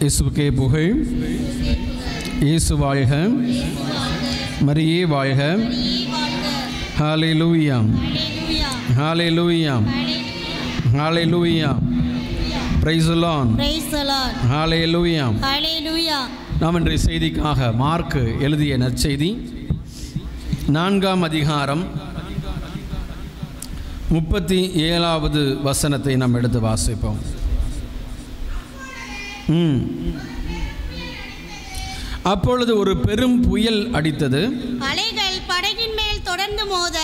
இயேசுவுக்கே புகழ். இயேசு வாழ்க, மரியே வாழ்க. ஹல்லேலூயா, ஹல்லேலூயா, ஹல்லேலூயா. Praise the lord, praise the lord. ஹல்லேலூயா, ஹல்லேலூயா. நாம் இன்றைய செய்திக்காக மார்க் எழுதிய நற்செய்தி 4ஆம் அதிகாரம் 37வது வசனத்தை நாம் எடுத்து வாசிப்போம். அப்பொழுது ஒரு பெரும் புயல் அடித்தது. அலைகள் படகின் மேல் தொடர்ந்து மோத,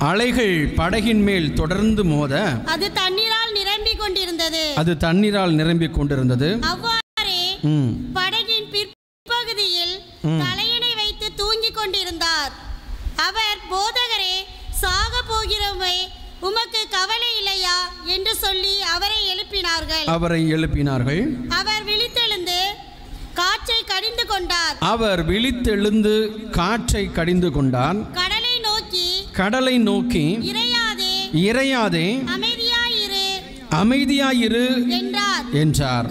அலைகள் படகின் மேல் தொடர்ந்து மோத, அது தண்ணீரால் நிரம்பிக் கொண்டிருந்தது. அது தண்ணீரால் நிரம்பிக் கொண்டிருந்தது. அவ்வாறே படகின் பிற்பகுதியில் தலையணை வைத்து தூங்கிக் கொண்டிருந்தார். அவர், போதகரே, சாக போகிறோமே, உமக்கு கவலை இல்லையா என்று சொல்லி அவரை எழுப்பினார்கள். அவர் விழித்தெழுந்து காற்றை கடிந்து கொண்டார். கடலை நோக்கி இறையாதே அமைதியாயிரு என்றார்.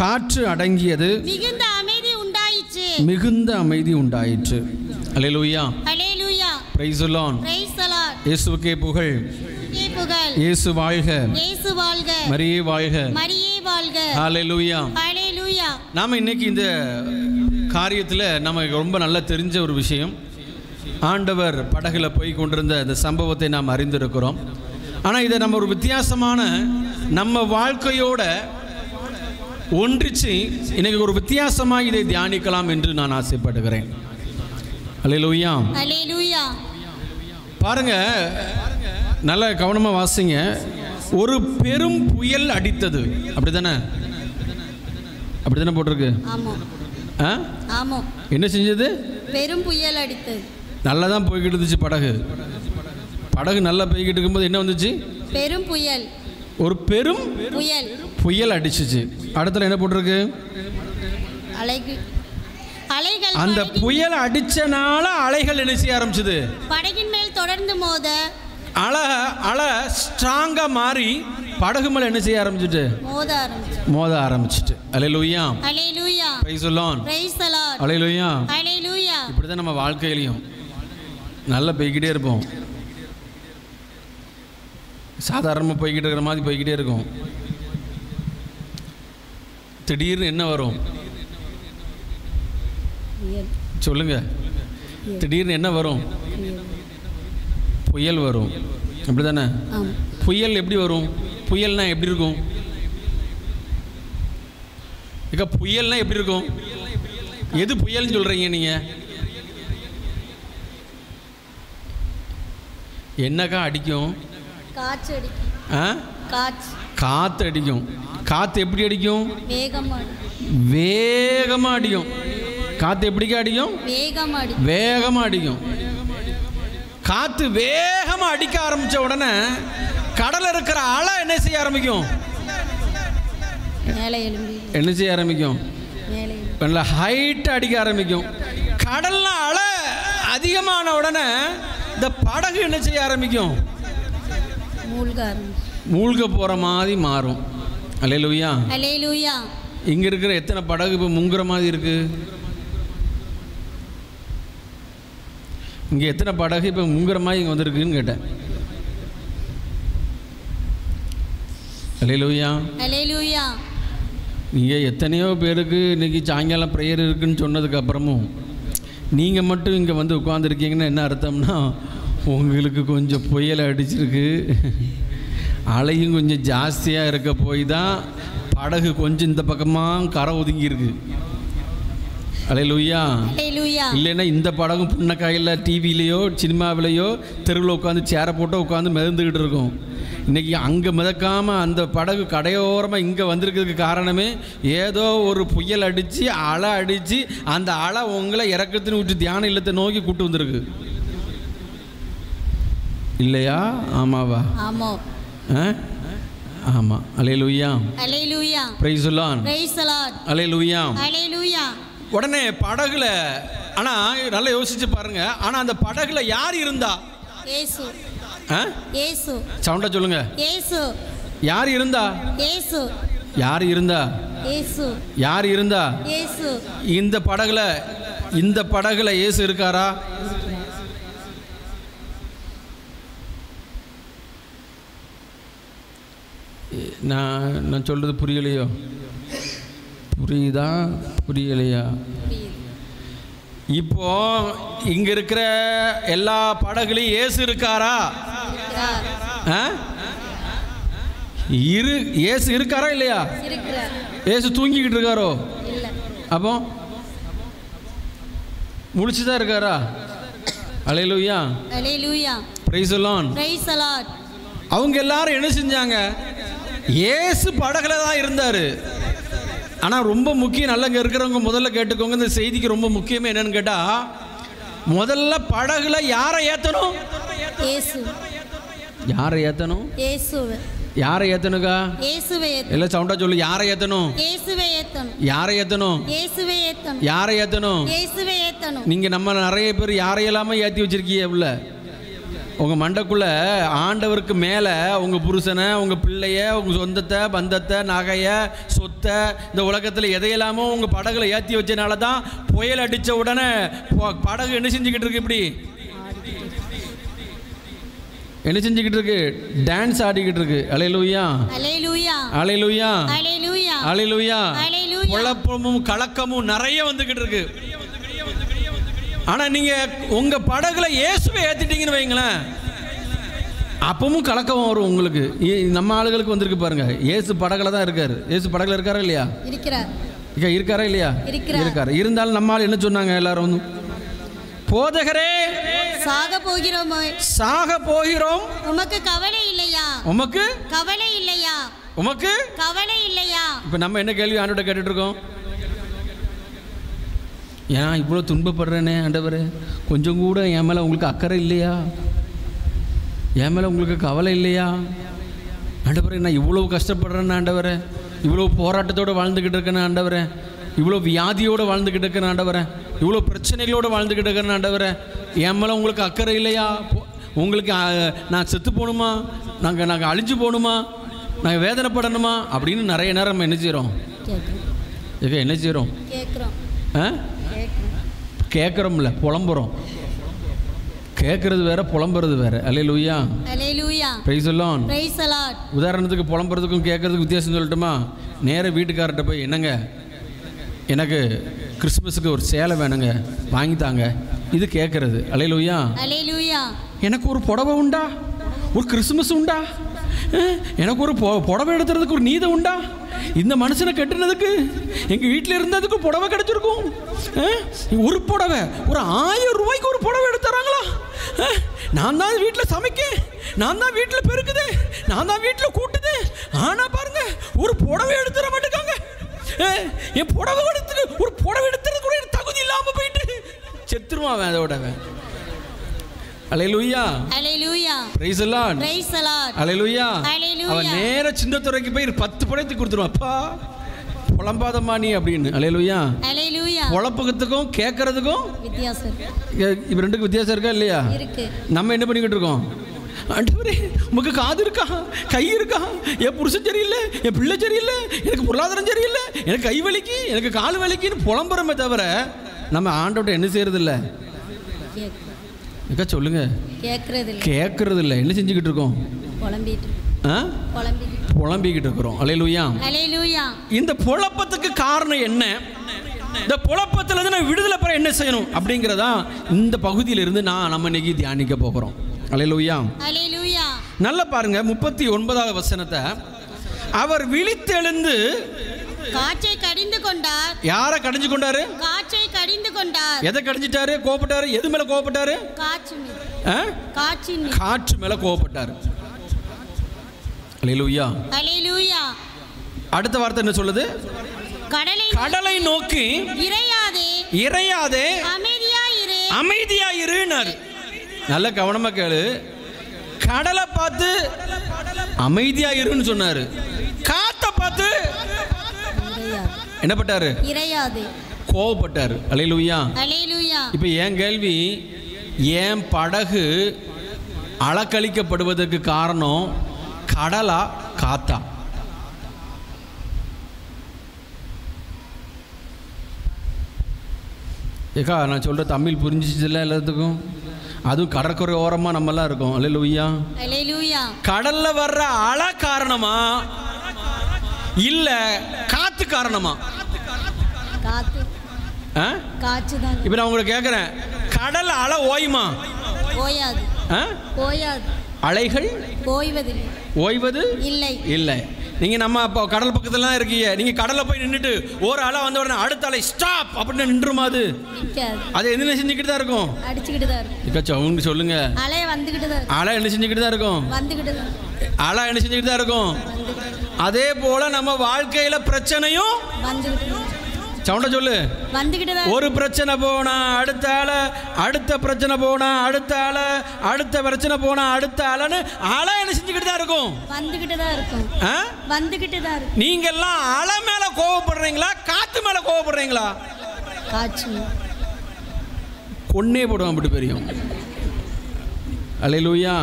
காற்று அடங்கியது, மிகுந்த அமைதி உண்டாயிற்று. அல்லேலூயா, பிரைஸ் தி லார்ட். இயேசுவுக்கே புகழ். இயேசு வாழ்க, மரியே வாழ்க. ஹல்லேலூயா. நாம இன்னைக்கு இந்த காரியத்தில் நமக்கு ரொம்ப நல்லா தெரிஞ்ச ஒரு விஷயம், ஆண்டவர் படகுல போய் கொண்டிருந்த இந்த சம்பவத்தை நாம் அறிந்திருக்கிறோம். ஆனால் இதை நம்ம ஒரு வித்தியாசமான நம்ம வாழ்க்கையோட ஒன்றிச்சு இன்னைக்கு ஒரு வித்தியாசமாக இதை தியானிக்கலாம் என்று நான் ஆசைப்படுகிறேன். அல்லேலூயா, அல்லேலூயா. பாருங்க, நல்ல கவனமாக வாசிங்க. ஒரு பெரும் புயல் அடித்தது, அப்படிதானே போட்டிருக்கு. என்ன செஞ்சது? பெரும் புயல் அடித்தது. நல்லா தான் போய்கிட்டு இருந்துச்சு படகு நல்லா போய்கிட்டு இருக்கும்போது என்ன வந்துச்சு? பெரும் புயல். ஒரு பெரும் புயல் அடிச்சிச்சு. அடுத்தல என்ன போட்டிருக்கு? அலைகள். அந்த புயல் அடிச்சனால அலைகள் என்ன செய்ய ஆரம்பிச்சது? படகின் மேல் தொடர்ந்து மோத, அலை ஸ்ட்ராங்கா மாறி படகு மேல என்ன செய்ய ஆரம்பிச்சிட்டு? மோத ஆரம்பிச்சிட்டு. அல்லேலூயா, அல்லேலூயா. Praise the lord, praise the lord. அல்லேலூயா, அல்லேலூயா. இப்படி தான் நம்ம வாழ்க்கையிலையும் நல்லா போய்கிட்டே இருப்போம். சாதாரணமாக போய்கிட்டு இருக்கிற மாதிரி போய்கிட்டே இருக்கும். திடீர்னு என்ன வரும் சொல்லுங்க? திடீர்னு என்ன வரும்? புயல் வரும், அப்படிதானே? புயல் எப்படி வரும்? புயல்னா எப்படி இருக்கும்? புயல்னா எப்படி இருக்கும்? எது புயல்னு சொல்றீங்க நீங்க? என்னக்கா அடிக்கும்? காத்து அடிக்கும். காத்து எப்படி அடிக்கும்? வேகமா அடிக்கும். காத்து எப்படிக்கா அடிக்கும்? வேகமா அடிக்கும். காத்து வேகமா அடிக்க ஆரம்பிச்ச உடனே கடல்ல இருக்கிற அலை என்ன செய்ய ஆரம்பிக்கும்? நல்ல ஹைட் அடிக்க ஆரம்பிக்கும். கடல்ல அலை அதிகமான உடனே இந்த படகு என்ன செய்ய ஆரம்பிக்கும்? மூழ்க போற மாதிரி மாறும். அல்லேலூயா, அல்லேலூயா. இங்க இருக்கிற எத்தனை படகு இப்ப முங்குற மாதிரி இருக்கு? இங்க எத்தனை படகு இப்ப முங்குற மாதிரி இங்க வந்திருக்குன்னு கேட்டேன். அல்லேலூயா, அல்லேலூயா. நீங்க எத்தனையோ பேருக்கு இன்னைக்கு சாயங்காலம் ப்ரேயர் இருக்குன்னு சொன்னதுக்கு அப்புறமும் நீங்க மட்டும் இங்க வந்து உட்கார்ந்துருக்கீங்கன்னா என்ன அர்த்தம்னா, உங்களுக்கு கொஞ்சம் புயல் அடிச்சிருக்கு, அலையும் கொஞ்சம் ஜாஸ்தியாக இருக்க போய் தான் படகு கொஞ்சம் இந்த பக்கமாக கரை ஒதுங்கி இருக்கு. அல்லேலூயா, இல்லைன்னா இந்த படகும் புண்ணக்காயில் டிவிலேயோ சினிமாவிலேயோ தெருவில் உட்காந்து சேரை போட்டு உட்காந்து மிதந்துக்கிட்டு இருக்கும். இன்றைக்கி அங்கே மிதக்காமல் அந்த படகு கடையோரமாக இங்கே வந்திருக்கிறதுக்கு காரணமே ஏதோ ஒரு புயல் அடித்து அலை அடித்து அந்த அலை உங்களை இறக்கத்துன்னு விட்டு தியான இல்லத்தை நோக்கி கூப்பிட்டு வந்திருக்கு. இல்லையா? ஆமாவா? ஆமாம். அல்லேலூயா, அல்லேலூயா. Praise the lord, praise the lord. அல்லேலூயா, அல்லேலூயா. உடனே படகுல, ஆனால் நல்லா யோசிச்சு பாருங்க, ஆனால் அந்த படகுல யார் இருந்தா? இயேசு. சவுண்டா சொல்லுங்க. இயேசு. யார் இருந்தா? இயேசு. யார் இருந்தா? இயேசு. யார் இருந்தா? இயேசு. இந்த படகுல இயேசு இருக்காரா? நான் சொல்றது புரியலையோ? புரியுதா புரியலையா? இப்போ இங்க இருக்கிற எல்லா படகுலையும் இயேசு இருக்காரா? இயேசு இருக்காரா இல்லையா? இயேசு தூங்கிக்கிட்டு இருக்காரோ? அப்போ முடிச்சுதான் இருக்காரா? அல்லேலூயா, அல்லேலூயா, praise the lord, praise the lord. அவங்க எல்லாரும் என்ன செஞ்சாங்க? இயேசு படகுல தான் இருந்தாரு. ஆனால் ரொம்ப முக்கியம், நல்லங்க இருக்கிறவங்க முதல்ல கேட்டுக்கோங்க, இந்த செய்திக்கு ரொம்ப முக்கியமே என்னன்னு கேட்டா, முதல்ல படகுல யாரை ஏத்தணும்? இயேசு. யாரை ஏத்தணும்? இயேசுவை. யாரை ஏத்தணுக்கா? இயேசுவை ஏத்தணும். எல்லாம் சவுண்டா சொல்லு. யாரை ஏத்தணும்? இயேசுவை ஏத்தணும். யாரை ஏத்தணும்? இயேசுவை ஏத்தணும். யாரை ஏத்தணும்? இயேசுவை ஏத்தணும். நீங்க நம்ம நிறைய பேர் யாரையெல்லாம ஏத்தி வச்சிருக்கீங்க உள்ள. உங்க மண்டைக்குள்ள ஆண்டவருக்கு மேல உங்க புருஷனை, உங்க பிள்ளைய, உங்க சொந்தத்தை, பந்தத்தை, நகைய, சொத்தை, இந்த உலகத்துல எதையெல்லாமோ உங்க படகுல ஏத்தி வச்சனால தான் புயல் அடிச்ச உடனே படகு என்ன செஞ்சுக்கிட்டு இருக்கு? இப்படி என்ன செஞ்சுக்கிட்டு இருக்கு? டான்ஸ் ஆடிக்கிட்டு இருக்கு. அல்லேலூயா, அல்லேலூயா, அல்லேலூயா, அல்லேலூயா, அல்லேலூயா. அல்லேலூயா. குழப்பமும் கலக்கமும் நிறைய வந்துகிட்டு இருக்கு. ஆனா நீங்க உங்க படகுல இயேசுவை ஏத்திட்டீங்கன்னு வைங்களேன், அப்பவும் கலக்கம் வரும் உங்களுக்கு. நம்ம ஆளுகளுக்கு வந்திருக்கு பாருங்க, இயேசு படகுல தான் இருக்காரு. இயேசு படகுல இருக்காரா இல்லையா? இருக்காரா இல்லையா? இருக்காரு. இருந்தாலும் நம்ம ஆள் என்ன சொன்னாங்க எல்லாரும் வந்து, போதகரே சாக போகிறோம், சாக போகிறோம், உமக்கு கவலை இல்லையா? உமக்கு கவலை இல்லையா? உமக்கு கவலை இல்லையா? இப்ப நம்ம என்ன கேள்வி ஆண்டவர்ட்ட கேட்டுட்டு இருக்கோம்? ஏன் இவ்வளோ துன்பப்படுறேனே ஆண்டவரே, கொஞ்சம் கூட என் மேலே உங்களுக்கு அக்கறை இல்லையா? என் மேலே உங்களுக்கு கவலை இல்லையா ஆண்டவரே? நான் இவ்வளோ கஷ்டப்படுறேன்னு ஆண்டவரே, இவ்வளோ போராட்டத்தோடு வாழ்ந்துக்கிட்டு இருக்கேன்னு ஆண்டவரே, இவ்வளோ வியாதியோடு வாழ்ந்துக்கிட்டு இருக்கேன்னு ஆண்டவரே, இவ்வளோ பிரச்சனைகளோடு வாழ்ந்துக்கிட்டு இருக்கேன்னு ஆண்டவரே, என் மேலே உங்களுக்கு அக்கறை இல்லையா? உங்களுக்கு நான் செத்து போகணுமா? நாங்கள் அழிஞ்சு போகணுமா? நாங்கள் வேதனைப்படணுமா? அப்படின்னு நிறைய நேரம் நம்ம என்ன செய்கிறோம்? என்ன செய்கிறோம்? கேட்குறோம்ல, புலம்புறோம். கேட்கறது வேற, புலம்புறது வேற. அல்லேலூயா, அல்லேலூயா, praise the lord, praise the lord. உதாரணத்துக்கு புலம்புறதுக்கும் கேட்கறதுக்கும் வித்தியாசம் சொல்லட்டுமா? நேர வீட்டுக்காரர்கிட்ட போய், என்னங்க எனக்கு கிறிஸ்மஸுக்கு ஒரு சேலை வேணுங்க, வாங்கித்தாங்க, இது கேட்கறது. அல்லேலூயா, அல்லேலூயா. எனக்கு ஒரு புடவை உண்டா? ஒரு கிறிஸ்மஸ் உண்டா? எனக்கு ஒரு புடவை எடுத்துறதுக்கு ஒரு நீதை உண்டா? இந்த மனுஷனை கட்டுனதுக்கு எங்கள் வீட்டில் இருந்ததுக்கு புடவை கிடைச்சிருக்கும். ஒரு புடவை ஒரு 1000 ரூபாய்க்கு ஒரு புடவை எடுத்துறாங்களா? நான் தான் வீட்டில் சமைக்க, நான் தான் வீட்டில் பெருக்குது, நான் தான் வீட்டில் கூட்டுது. ஆனால் பாருங்க, ஒரு புடவை எடுத்துட மாட்டேங்காங்க. என் புடவை எடுத்துட்டு, ஒரு புடவை எடுத்துறது கூட தகுதி இல்லாமல் போயிட்டு செத்துருவான் அதோட. அல்லேலூயா, அல்லேலூயா, praise the lord, praise the lord, அல்லேலூயா. அல்லேலூயா. அவன் நேர சின்னத்துறைக்கு போய் 10 படத்தை கொடுத்துருவான். அப்பா புலம்பாதம்மா நீ அப்படின்னு. அல்லேலூயா, அல்லேலூயா. புலப்புறதுக்கும் கேட்கறதுக்கும் வித்தியாசம் இப்போ ரெண்டுக்கும் வித்தியாசம் இருக்கா இல்லையா? இருக்கு. நம்ம என்ன பண்ணிக்கிட்டு இருக்கோம்? ஆண்டவரே உமக்கு காது இருக்கா, கை இருக்கா, என் புருஷன் சரியில்லை, என் பிள்ளை சரியில்லை, எனக்கு பொருளாதாரம் சரியில்லை, எனக்கு கை வலிக்கு, எனக்கு கால் வலிக்குன்னு புலம்புறமே தவிர நம்ம ஆண்டவர்கிட்ட என்ன செய்யறது இல்லை? சொல்லுங்க, கேட்கறது இல்லை. என்ன செஞ்சுக்கிட்டு இருக்கோம்? புலம்பிக்கிட்டு இருக்கிறோம். அல்லேலூயா, அல்லேலூயா. இந்த புலப்பத்துக்கு காரணம் என்ன? இந்த புலப்பத்துல இருந்து நான் விடுதலை பெற என்ன செய்யணும் அப்படிங்கிறதா இந்த பகுதியில இருந்து நம்ம இன்னைக்கு தியானிக்க போகிறோம். அல்லேலூயா, அல்லேலூயா. நல்லா பாருங்க 39வது வசனத்தை. அவர் விழித்தெழுந்து காற்றை கடிந்து கொண்டார். யாரை கடிஞ்சு கொண்டாரு? காற்றை கடிந்து கொண்டார். எதை கடிஞ்சிட்டாரு? கோபப்பட்டாரு. எது மேல கோபப்பட்டாரு? காற்று மேல. காற்று மேல கோபப்பட்டாரு. அல்லேலூயா, அல்லேலூயா. அடுத்த வார்த்தை என்ன சொல்லுது? கடலை நோக்கி இறையாதே அமைதியாயிரு. நல்ல கவனமா கேளு. கடலை பார்த்து அமைதியாயிருன்னு சொன்னாரு. காத்த பார்த்து என்ன பட்டாரு? இறையாதே, கோபப்பட்டாரு. அல்லேலூயா, அல்லேலூயா. இப்போ என் கேள்வி, என் படகு அலக்கழிக்கப்படுவதற்கு காரணம் கடலா காத்தா? ஏக்கா நான் சொல்கிற தமிழ் புரிஞ்சிச்சுல எல்லாத்துக்கும்? அதுவும் கடற்கரை ஓரமாக நம்மலாம் இருக்கோம். அல்லேலூயா. கடலில் வர்ற அலை காரணமா இல்லை காற்று காரணமா? இப்போ நான் உங்களை கேட்குறேன், கடல் அலை ஓயுமா? ஓயாது. அலைகள் ஓய்வது இல்லை. இல்லை. நீங்கள் நம்ம அப்போ கடல் பக்கத்துலாம் இருக்கீங்க, நீங்கள் கடலில் போய் நின்றுட்டு ஒரு அலை வந்த உடனே அடுத்த அலை ஸ்டாப் அப்படின்னு நின்றுமா? அது என்ன செஞ்சுக்கிட்டு தான் இருக்கும்? அடிச்சுக்கிட்டு தான் இருக்கும். அவங்க சொல்லுங்க. அலை வந்துக்கிட்டு தான், அலை என்ன செஞ்சுக்கிட்டு தான் இருக்கும்? வந்துக்கிட்டு தான், அலை என்ன செஞ்சுக்கிட்டு தான் இருக்கும்? அதே போல நம்ம வாழ்க்கையில பிரச்சனையும் சவுண்ட சொல்லு. ஒரு பிரச்சனை போனா அடுத்த ஆள, அடுத்த பிரச்சனை போனா அடுத்த ஆள, அடுத்த பிரச்சனை போனா அடுத்த ஆளன்னு அலை என்ன செஞ்சுக்கிட்டு தான் இருக்கும்? வந்துகிட்டு தான் இருக்கும். வந்துகிட்டு தான் இருக்கும். நீங்க எல்லாம் அலை மேல கோவப்படுறீங்களா காத்து மேல கோவப்படுறீங்களா? காற்று கொன்னே போடுவான் அப்படி பெரியும். அல்லேலூயா.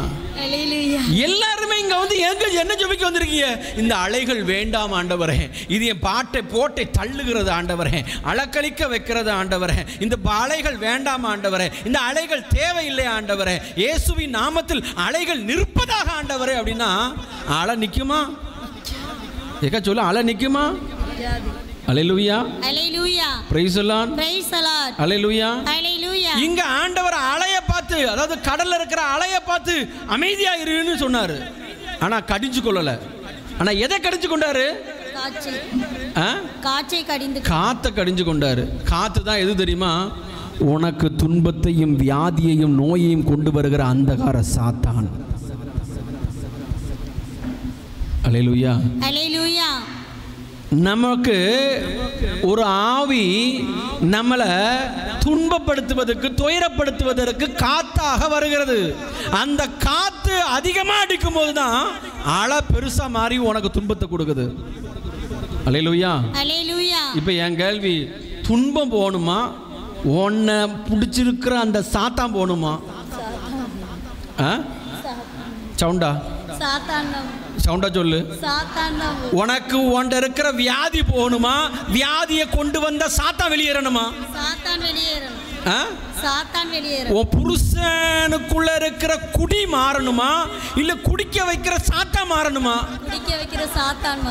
எல்லாருமே இங்க வந்து என்ன ஜெபிக்க வந்திருக்கீங்க? இந்த அலைகள் வேண்டாம் ஆண்டவரே, இது என் பாட்டை போட்டை தள்ளுகிறது ஆண்டவரே, அலக்களிக்க வைக்கிறது ஆண்டவரே, இந்த அலைகள் வேண்டாம் ஆண்டவரே, இந்த அலைகள் தேவையில்லை ஆண்டவரே, இயேசுவின் நாமத்தில் அலைகள் நிற்பதாக ஆண்டவரே அப்படின்னா அலை நிக்குமா? ஏக்கா சொல்ல, அலை நிக்குமா? அல்லேலூயா. அல்லேலூயா. Praise the lord. Praise the lord. அல்லேலூயா. அல்லேலூயா. இங்க ஆண்டவர் அலையை பார்த்து, அதாவது கடல்ல இருக்கிற அலையை பார்த்து அமைதியா இருன்னு சொன்னாரு. ஆனா கடிஞ்சு கொள்ளல. ஆனா எதை கடிஞ்சு கொண்டாரு? காத்தை கடிஞ்சு கொண்டாரு. காத்து தான் எது தெரியுமா? உனக்கு துன்பத்தையும் வியாதியையும் நோயையும் கொண்டு வருகிற அந்தகார சாத்தான். அல்லேலூயா. அல்லேலூயா. நமக்கு ஒரு ஆவி நம்மளை துன்பப்படுத்துவதற்கு, துயரப்படுத்துவதற்கு காத்தாக வருகிறது. அந்த காத்து அதிகமாக அடிக்கும் போது தான் அலை பெருசா மாறி உனக்கு துன்பத்தை கொடுக்குது. அல்லேலூயா. அல்லேலூயா. இப்போ என் கேள்வி, துன்பம் போகணுமா, உன்னை பிடிச்சிருக்கிற அந்த சாத்தான் போகணுமா? சவுண்டா சவுண்டா சொல்லு. உனக்கு உன்ட இருக்கிற வியாதி போகணுமா, வியாதியை கொண்டு வந்த சாத்தான் வெளியேறணுமா? உன் புருஷனுக்குள்ள இருக்கிற குடி மாறணுமா, இல்ல குடிக்க வைக்கிற சாத்தான் மாறணுமா? குடிக்க வைக்கிற சாத்தான்.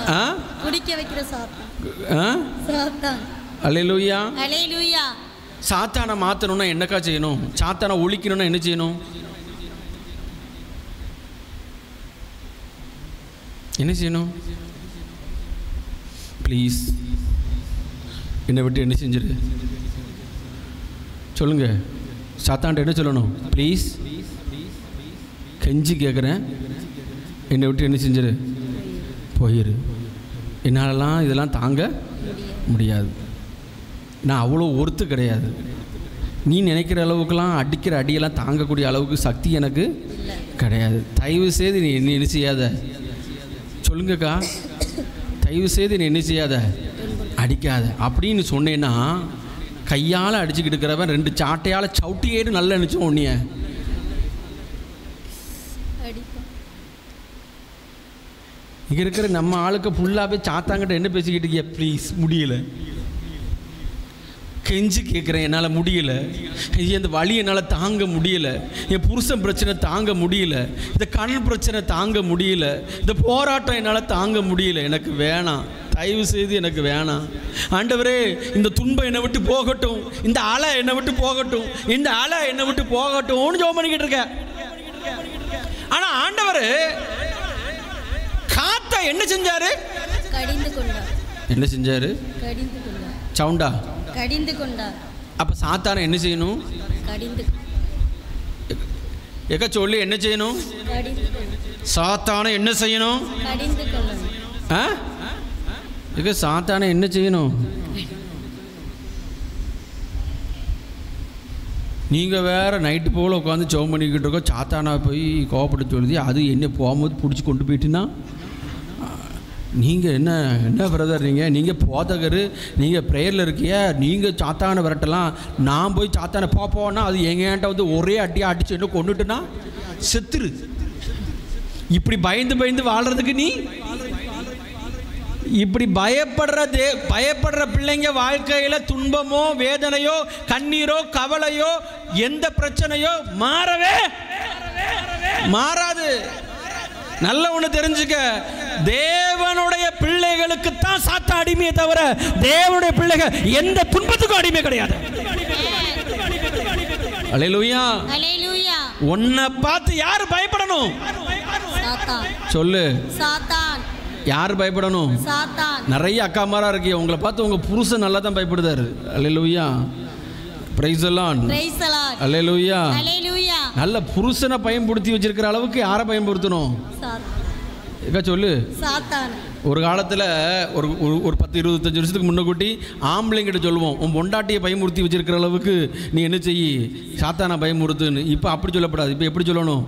குடிக்க வைக்கிற சாத்தான். அல்லேலூயா. அல்லேலூயா. சாத்தானை மாத்தணும்னா என்னக்கா செய்யணும்? சாத்தானை ஒழிக்கணும்னா என்ன செய்யணும்? என்ன செய்யணும்? ப்ளீஸ் என்னை விட்டு என்ன செஞ்சிரு சொல்லுங்க. சாத்தான்ட்ட என்ன சொல்லணும்? ப்ளீஸ் கெஞ்சி கேட்குறேன், என்னை விட்டு என்ன செஞ்சிரு, போயிரு. என்னாலலாம் இதெல்லாம் தாங்க முடியாது, நான் அவ்வளோ ஒருத்து கிடையாது. நீ நினைக்கிற அளவுக்குலாம் அடிக்கிற அடியெல்லாம் தாங்கக்கூடிய அளவுக்கு சக்தி எனக்கு கிடையாது. தயவு செய்து நீ என்ன செய்யாத, சொல்லுங்கக்கா, தயவு செய்து நீ என்ன செய்யாத, அடிக்காத அப்படின்னு சொன்னேன்னா கையால் அடிச்சுக்கிட்டு இருக்கிறவன் ரெண்டு சாட்டையால் சவுட்டி ஏடு நல்லா நினச்சோம் உன்னைய. இங்கே இருக்கிற நம்ம ஆளுக்கு ஃபுல்லாகவே சாத்தாங்கிட்ட என்ன பேசிக்கிட்டு இருக்கிய? ப்ளீஸ் முடியலை, கெஞ்சி கேட்குறேன், என்னால் முடியல, இந்த வலி என்னால் தாங்க முடியல, என் புருஷன் பிரச்சனை தாங்க முடியல, இந்த கண் பிரச்சனை தாங்க முடியல, இந்த போராட்டம் என்னால் தாங்க முடியல, எனக்கு வேணாம், தயவு செய்து எனக்கு வேணாம் ஆண்டவரே, இந்த துன்பம் என்னை விட்டு போகட்டும், இந்த அலை என்னை விட்டு போகட்டும், இந்த அலை என்னை விட்டு போகட்டும்னு ஜெபம் பண்ணிக்கிட்டு இருக்கேன். ஆனால் ஆண்டவர் காத்தை என்ன செஞ்சாரு? என்ன செஞ்சாரு? சவுண்டா கடிந்து கொண்டார். அப்ப சாத்தானை என்ன செய்யணும்? எக்க சொல்லி என்ன செய்யணும்? சாத்தானை என்ன செய்யணும்? எக்க சாத்தானை என்ன செய்யணும்? நீங்கள் வேற நைட்டு போல் உட்காந்து ஜெபம் பண்ணிக்கிட்டு இருக்கோம், சாத்தானா போய் கோவப்பட்டு சொல்லுது, அது என்ன போகும்போது பிடிச்சி கொண்டு போயிட்டுன்னா நீங்கள் என்ன பிரதர், நீங்கள் போதகர், நீங்கள் ப்ரேயரில் இருக்கிய, நீங்கள் சாத்தானை விரட்டலாம், நான் போய் சாத்தானை போனா அது எங்கேன்ட்ட வந்து ஒரே அடியாக அடிச்சு என்ன கொண்டுட்டுனா செத்துரு. இப்படி பயந்து பயந்து வாழ்கிறதுக்கு நீ இப்படி பயப்படுற பிள்ளைங்க வாழ்க்கையில் துன்பமோ வேதனையோ கண்ணீரோ கவலையோ எந்த பிரச்சனையோ மாறாது. நல்ல ஒன்று தெரிஞ்சுக்க, தேவனுடைய பிள்ளைகளுக்கு தான் சாத்தான் அடிமையை தவிர தேவனுடைய பிள்ளைகள் எந்த துன்பத்துக்கும் அடிமை கிடையாது. அல்லேலூயா. உன்னை பார்த்து யாரு பயப்படணும்? சொல்லு. சாத்தான். யார் பயப்படணும்? சாத்தான். நிறைய அக்காமாரா இருக்கு, உங்களை பார்த்து உங்க புருஷன் நல்லா தான் பயப்படுதாரு. அல்லேலூயா. Praise the lord. Praise the lord. அல்லேலூயா. அல்லேலூயா. நல்ல புருஷனை பயன்படுத்தி வச்சிருக்கிற அளவுக்கு யாரை பயன்படுத்தணும்? சாத்தான். சொல்லு. சாத்தான். ஒரு காலத்தில் ஒரு 10-25 வருஷத்துக்கு முன்னக்கூட்டி ஆம்பளைங்கிட்ட சொல்லுவோம், உன் பொண்டாட்டியை பயமுறுத்தி வச்சிருக்கிற அளவுக்கு நீ என்ன செய்யி, சாத்தானை பயமுறுத்துன்னு. இப்போ அப்படி சொல்லப்படாது. இப்போ எப்படி சொல்லணும்?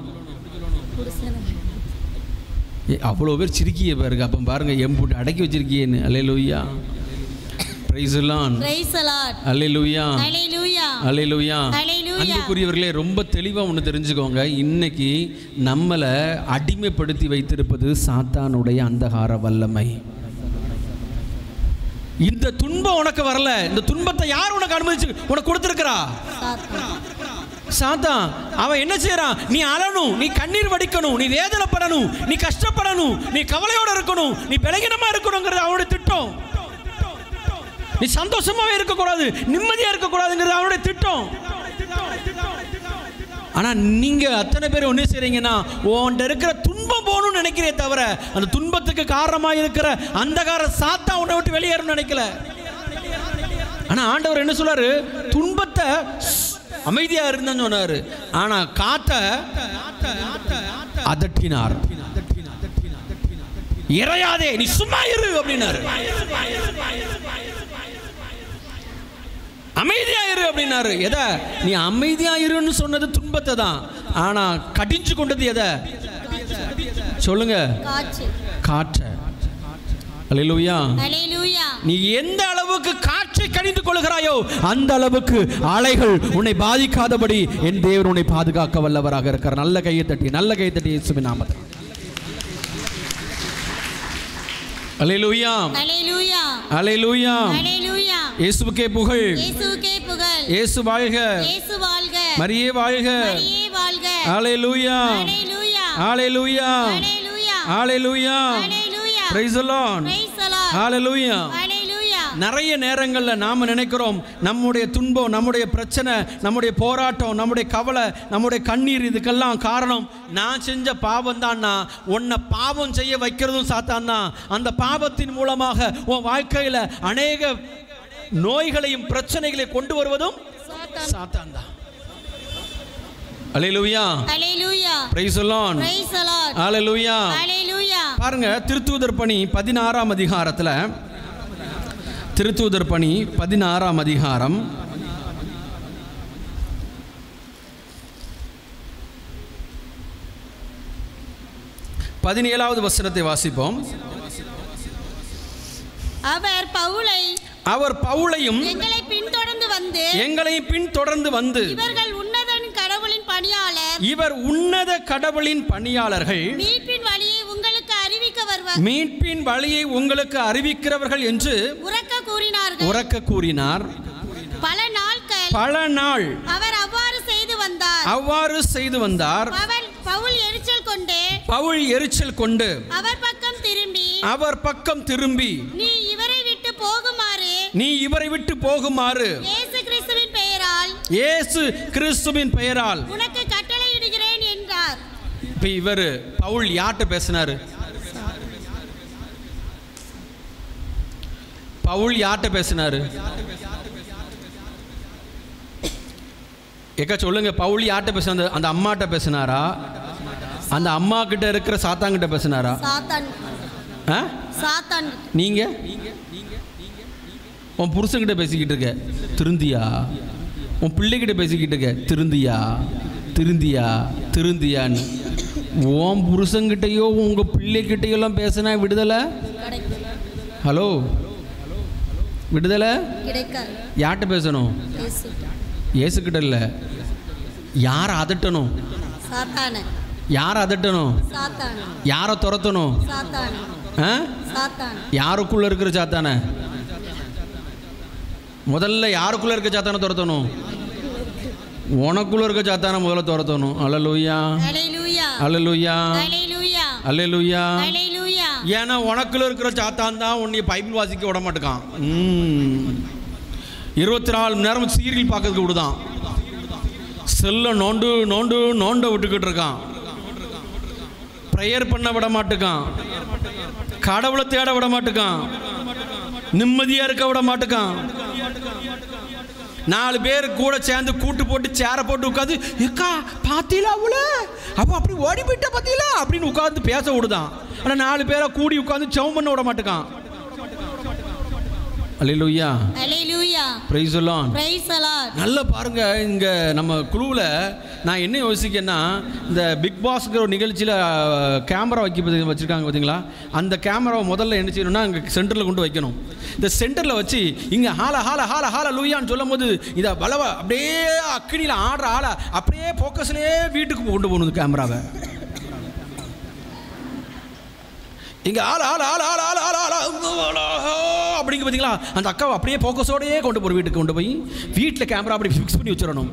அவ்வளோ பேர் சிரிக்கிய பாருங்க. அப்போ பாருங்க, எம்பூட்டு அடக்கி வச்சிருக்கியேன்னு. அல்லேலூயா. Praise the lord. Praise the lord. அல்லேலூயா. அல்லேலூயா. அல்லேலூயா. அன்புக்குரியவர்களே, ரொம்ப தெளிவாக ஒன்று தெரிஞ்சுக்கோங்க. இன்னைக்கு நம்மளை அடிமைப்படுத்தி வைத்திருப்பது சாத்தானுடைய அந்தகார வல்லமை. இந்த துன்பம் உனக்கு வரல. இந்த துன்பத்தை யார் உனக்கு அனுமதிச்சு உனக்கு கொடுத்திருக்கிறா? சாத்தான். அவன் என்ன செய்யறான்? நீ அழணும், நீ கண்ணீர் வடிக்கணும், நீ வேதனைப்படணும், நீ கஷ்டப்படணும், நீ கவலையோட இருக்கணும், நீ பலகீனமா இருக்கணுங்கிறது அவனுடைய திட்டம். நீ சந்தோஷமாவே இருக்கக்கூடாது, நிம்மதியா இருக்கக்கூடாதுங்கிறது அவனுடைய திட்டம். ஆனா நீங்க அத்தனை பேர் ஒண்ணு செய்றீங்கன்னா, உன்கிட்ட இருக்கிற துன்பம் போகணும்னு நினைக்கிறே தவிர அந்த துன்பத்துக்கு காரணமா இருக்கிற அந்தகார சாத்தான் உன்னை விட்டு வெளியேறணும்னு நினைக்கல. ஆனா ஆண்டவர் என்ன சொல்றாரு? துன்பத்தை அமைதியா இருந்தான்னு சொன்னாரு. ஆனா காத்த அதட்டினார். இறையாதே, நீ சும்மா இரு அப்படின்னாரு. அமைதியா இரு அப்படின்னாரு. எதை? நீ அமைதியா இருன்னு சொன்னது துன்பத்தை தான். ஆனா கடிஞ்சு கொண்டது எதை? சொல்லுங்க. காற்று. அல்லேலூயா. அல்லேலூயா. நீ எந்த அளவுக்கு காற்றை கடிந்து கொள்கிறாயோ அந்த அளவுக்கு அலைகள் உன்னை பாதிக்காதபடி என் தேவன் உன்னை பாதுகாக்க வல்லவராக இருக்கிறார். நல்ல கையை தட்டி இயேசுவின் நாமத்தில். அல்லேலூயா. அல்லேலூயா. அல்லேலூயா. அல்லேலூயா. இயேசுவுக்கே புகழ். இயேசுவுக்கே புகழ். இயேசு வாழ்க. இயேசு வாழ்க. மரியே வாழ்க. மரியே வாழ்க. அல்லேலூயா. அல்லேலூயா. அல்லேலூயா. அல்லேலூயா. அல்லேலூயா. அல்லேலூயா. Praise the lord. Praise the lord. அல்லேலூயா. அல்லேலூயா. நிறைய நேரங்கள்ல நாம நினைக்கிறோம், நம்முடைய துன்பம், நம்முடைய பிரச்சனை, நம்முடைய போராட்டம், நம்முடைய கவலை, நம்முடைய கண்ணீர், இதுக்கெல்லாம் காரணம் நான் செஞ்ச பாவம் தான்னா. உன்னை பாவம் செய்ய வைக்கிறதும் சாத்தான் தான். அந்த பாவத்தின் மூலமாக உன் வாழ்க்கையில அநேக நோய்களையும் பிரச்சனைகளையும் கொண்டு வருவதும் சாத்தான் தான். அல்லேலூயா. அல்லேலூயா. Praise the lord. Praise the lord. அல்லேலூயா. அல்லேலூயா. பாருங்க, திருத்தூதர் பணி 16ஆம் அதிகாரத்துல, திருத்தூதர் பணி 16ஆம் அதிகாரம் 17வது வசனத்தை வாசிப்போம். அவர் பவுலையும் எங்களை பின்தொடர்ந்து வந்து இவர் உன்னத கடவுளின் பணியாளர்கள், மீட்பின் வழியை உங்களுக்கு அறிவிக்கிறவர்கள் என்று உரக்க கூறினார். பல நாள் அவர் அவ்வாறு செய்து வந்தார். பவுல் எரிச்சல் கொண்டு அவர் பக்கம் திரும்பி நீ இவரை விட்டு போகுமாறு இயேசு கிறிஸ்துவின் பெயரால் உனக்கு கட்டளையிடுகிறேன் என்றார். இப்ப இவர் பவுல் யார்கிட்ட பேசினாரு? பவுல் யார்கிட்ட பேசினாரு? ஏக்கா சொல்லுங்க. பவுல் யார்கிட்ட பேசினாரு? அந்த அம்மாட்ட பேசினாரா? அந்த அம்மா கிட்ட இருக்கிற சாத்தாங்கிட்ட பேசினாரா? நீங்க உன் புருஷன்கிட்ட பேசிக்கிட்டு இருக்க, திருந்தியா? உன் பிள்ளைகிட்ட பேசிக்கிட்டு இருக்க, திருந்தியான்னு உன் புருஷன்கிட்டையோ உங்க பிள்ளைகிட்டையோ எல்லாம் பேசினா விடுதலை? ஹலோ, விடுதலை யார்கிட்ட பேசணும்? இயேசுகிட்ட இல்லை. யாரை அதட்டணும்? யாரை அதட்டணும்? யாரை துரத்தணும்? யாருக்குள்ள இருக்கிற சாத்தான? முதல்ல யாருக்குள்ள இருக்க சாத்தான துரத்தணும்? உனக்குள்ள இருக்க சாத்தான முதல்ல துரத்தணும். அல்லேலூயா, அல்லேலூயா, அல்லேலூயா. ஏன்னா உனக்குள்ள இருக்கிற சாத்தான் தான் உன்னை பைபிள் வாசிக்க விட மாட்டேக்கான். 24 மணி நேரம் சீரியல் பார்க்கறதுக்கு விடுதான். செல்ல நோண்டு நோண்டு நோண்ட விட்டுக்கிட்டு இருக்கான். ப்ரேயர் பண்ண விட மாட்டேக்கான். கடவுளை தேட விட மாட்டேக்கான். நிம்மதியா இருக்க விட மாட்டேக்கான். 4 பேர் கூட சேர்ந்து கூட்டு போட்டு சேரை போட்டு உட்காந்து, ஏக்கா பாத்தீங்களா அவ அப்படி ஓடி போயிட்டா பாத்தீங்களா அப்படின்னு உட்காந்து பேச விடுதான். ஆனா 4 பேரை கூடி உட்காந்து ஜெபம் பண்ண விட மாட்டேக்கான். அல்லேலூயா, அல்லேலூயா, praise the lord, praise the lord. நல்லா பாருங்க, இங்க நம்ம குழுவில் நான் என்ன யோசிக்கேன்னா, இந்த பிக் பாஸ்ங்கிற ஒரு நிகழ்ச்சியில் கேமரா வச்சுருக்காங்க பார்த்தீங்களா? அந்த கேமராவை முதல்ல என்ன செய்யணும்னா அங்கே சென்டரில் கொண்டு வைக்கணும். இந்த சென்டரில் வச்சு இங்கே ஹால லூயான்னு சொல்லும் போது இதை பலவா அப்படியே அக்கினியில் ஆடுற ஆளை அப்படியே ஃபோக்கஸ்லேயே வீட்டுக்கு கொண்டு போகணும் கேமராவை. இங்கே அப்படிங்க பார்த்தீங்களா? அந்த அக்காவை அப்படியே ஃபோக்கஸோடையே கொண்டு போகிற வீட்டுக்கு கொண்டு போய் வீட்டில் கேமரா அப்படி ஃபிக்ஸ் பண்ணி வச்சிடணும்.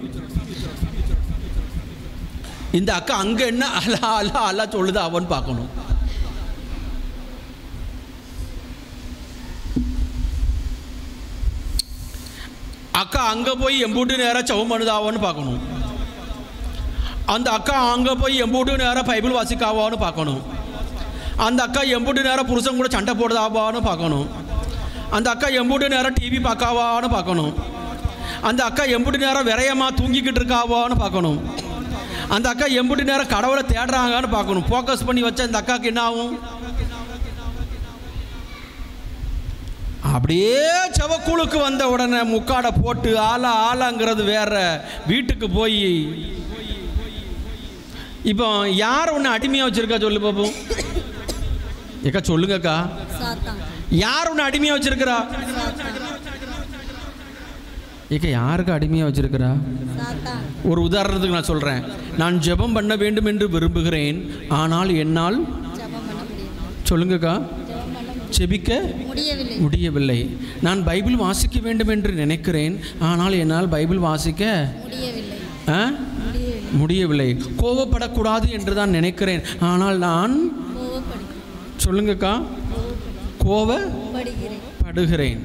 இந்த அக்கா அங்கே என்ன அல்லா சொல்லுது அவன்னு பார்க்கணும். அக்கா அங்கே போய் எம்பூட்டு நேரம் ஜெபம் பண்ணுதாவோன்னு பார்க்கணும். அந்த அக்கா அங்கே போய் எம்பூட்டு நேரம் பைபிள் வாசிக்காவான்னு பார்க்கணும். அந்த அக்கா எம்பூட்டு நேரம் புருஷன் கூட சண்டை போடுதாவான்னு பார்க்கணும். அந்த அக்கா எம்பூட்டு நேரம் டிவி பார்க்காவான்னு பார்க்கணும். அந்த அக்கா எம்பூட்டு நேரம் விரையமா தூங்கிக்கிட்டு இருக்காவான்னு பார்க்கணும். அந்த அக்கா எம்பூட்டு நேரம் கடவுளை தேடுறாங்கன்னு பார்க்கணும். ஃபோக்கஸ் பண்ணி வச்சா இந்த அக்காவுக்கு என்ன ஆகும்? அப்படியே செவக்கூழுக்கு வந்த உடனே முக்காடை போட்டு ஆளாங்கிறது வேற. வீட்டுக்கு போய் இப்போ யார் ஒன்று அடிமையாக வச்சிருக்கா சொல்லு பாப்போம். ஏக்கா சொல்லுங்கக்கா, யார் ஒன்று அடிமையாக வச்சிருக்கிறா? ஏக்கா யாருக்கு அடிமையாக வச்சிருக்கிறா? ஒரு உதாரணத்துக்கு நான் சொல்கிறேன். நான் ஜெபம் பண்ண வேண்டும் என்று விரும்புகிறேன், ஆனால் என்னால் சொல்லுங்கக்கா ஜெபிக்க முடியவில்லை. நான் பைபிள் வாசிக்க வேண்டும் என்று நினைக்கிறேன், ஆனால் என்னால் பைபிள் வாசிக்க முடியவில்லை. கோபப்படக்கூடாது என்று தான் நினைக்கிறேன், ஆனால் நான் சொல்லுங்கக்கா கோபப்படுகிறேன்.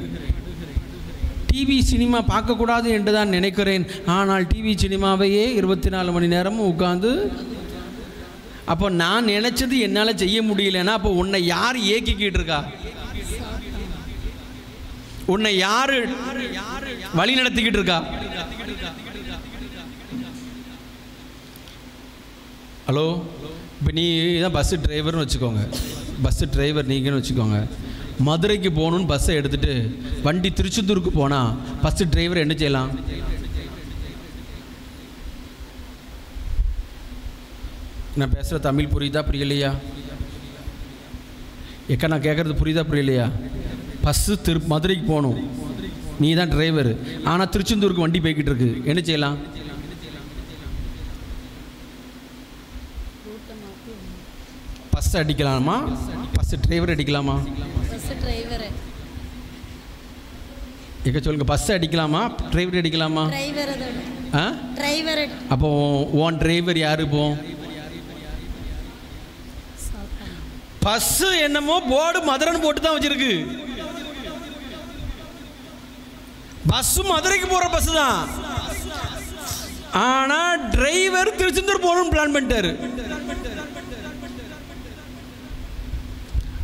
டிவி சினிமா பார்க்கக்கூடாது என்று தான் நினைக்கிறேன், ஆனால் டிவி சினிமாவையே 24 மணி நேரமும் உட்காந்து. அப்போ நான் நினைச்சது என்னால் செய்ய முடியலன்னா அப்போ உன்னை யார் ஏக்கிக்கிட்டு இருக்கா? உன்னை யாரு வழி நடத்திக்கிட்டு இருக்கா? ஹலோ, இப்போ நீ தான் பஸ்ஸு டிரைவர்னு வச்சுக்கோங்க. பஸ்ஸு டிரைவர் நீங்கன்னு வச்சுக்கோங்க. மதுரைக்கு போகணுன்னு பஸ்ஸை எடுத்துகிட்டு வண்டி திருச்செந்தூருக்கு போனால் பஸ்ஸு டிரைவர் என்ன செய்யலாம்? நான் பேசுகிற தமிழ் புரியுதா புரியலையா? ஏக்கா நான் கேட்குறது புரியுதா புரியலையா? பஸ்ஸு மதுரைக்கு போகணும், நீ தான் டிரைவர், ஆனால் திருச்செந்தூருக்கு வண்டி போய்கிட்டு இருக்கு, என்ன செய்யலாம்? பஸ் அடிக்கலாமா? பஸ் டிரைவர் அடிக்கலாமா? எங்க சொல்லுங்க, பஸ் அடிக்கலாமா டிரைவர் அடிக்கலாமா? அப்போ ஓன் டிரைவர் யாரு? இப்போ பஸ் என்னமோ போர்டு மதுரைன்னு போட்டு தான் வச்சிருக்கு. பஸ் மதுரைக்கு போற பஸ் தான், ஆனா டிரைவர் திருச்செந்தூர் போகணும்னு பிளான் பண்ணிட்டாரு.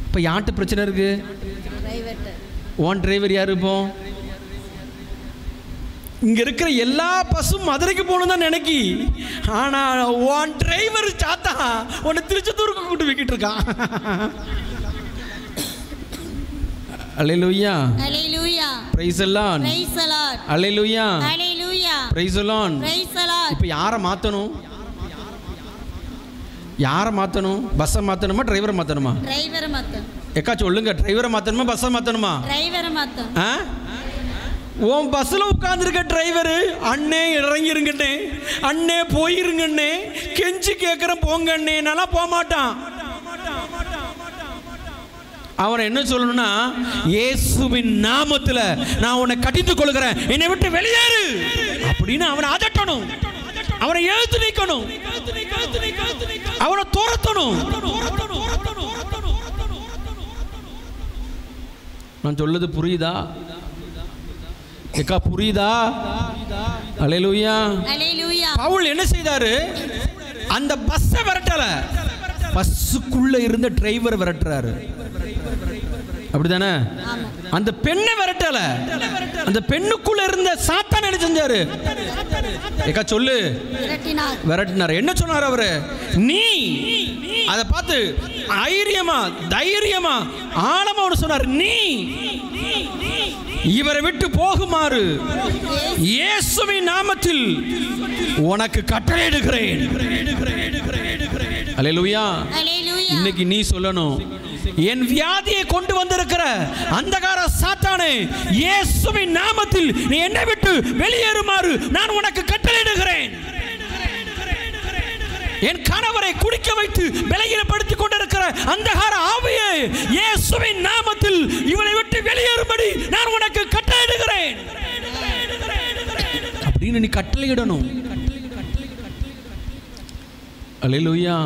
இப்போ யார்கிட்ட பிரச்சனை இருக்கு? ஓன் டிரைவர் யாரு? இப்போ இங்க இருக்கிற எல்லா பஸ்ஸும் மதுரைக்கு போகணும் தான் நினைக்கி, ஆனா ஓன் டிரைவர் சாத்தா உன்னை திருச்செந்தூருக்கு கூட்டு வைக்கிட்டு இருக்கான். அல்லேலூயா, அல்லேலூயா, praise the lord, praise the lord, அல்லேலூயா, அல்லேலூயா, praise the lord, praise the lord. இப்போ யாரை மாத்தணும்? யாரை மாற்றணும்? பஸ்ஸை மாற்றணுமா டிரைவரை மாற்றணுமா? டிரைவரை மாற்றணும். ஏக்கா சொல்லுங்க, டிரைவரை மாற்றணுமா பஸ்ஸை மாற்றணுமா? டிரைவரை மாற்றணும். ஆ, உன் பஸ்ஸில் உட்காந்துருக்க டிரைவரு அண்ணே இறங்கிருங்கண்ணே, அண்ணே போயிருங்கண்ணே, கெஞ்சி கேட்குறேன் போங்கண்ணே, நல்லா போக மாட்டான். அவனை என்ன சொல்லணும்னா, இயேசுவின் நாமத்தில் நான் உன்னை கடிந்து கொள்கிறேன், என்னை விட்டு வெளியேறு அப்படின்னு அவனை அதட்டணும், அவனை எழுத்து நிற்கணும், அவனை துரத்தணும். நான் சொல்லுது புரியுதா? ஏக்கா புரியுதா? அல்லேலூயா. பவுல் என்ன செய்தாரு? அந்த பஸ்ஸை விரட்டல, பஸ்ஸுக்குள்ள இருந்த டிரைவர் விரட்டுறாரு. அப்படிதானே? அந்த பெண்ணை விரட்டல, அந்த பெண்ணுக்குள்ள இருந்த சாத்தான் என்ன செஞ்சாரு? ஏக்கா சொல்லு. விரட்டினார். என்ன சொன்னார் அவரு? நீ அதை பார்த்து தைரியமா ஆழமா சொன்னார், நீ இவரை விட்டு போகுமாறு இயேசுவின் நாமத்தில் உனக்கு கட்டளையிடுகிறேன். அல்லேலூயா. இன்னைக்கு நீ சொல்லணும், என் வியாதியை கொண்டு வந்திருக்கிற அந்தகார சாத்தானே, இயேசுவின் நாமத்தில் நீ என்னை விட்டு வெளியேறுமாறு நான் உனக்கு கட்டளையிடுகிறேன். என் கணவரை குடிக்க வைத்து பலகீனப்படுத்திக் கொண்டிருக்கிற அந்தகார ஆவியே, இயேசுவின் நாமத்தில் இவனை விட்டு வெளியேறும்படி நான் உனக்கு கட்டளையிடுகிறேன் அப்படின்னு நீ கட்டளையிடணும். அல்லேலூயா.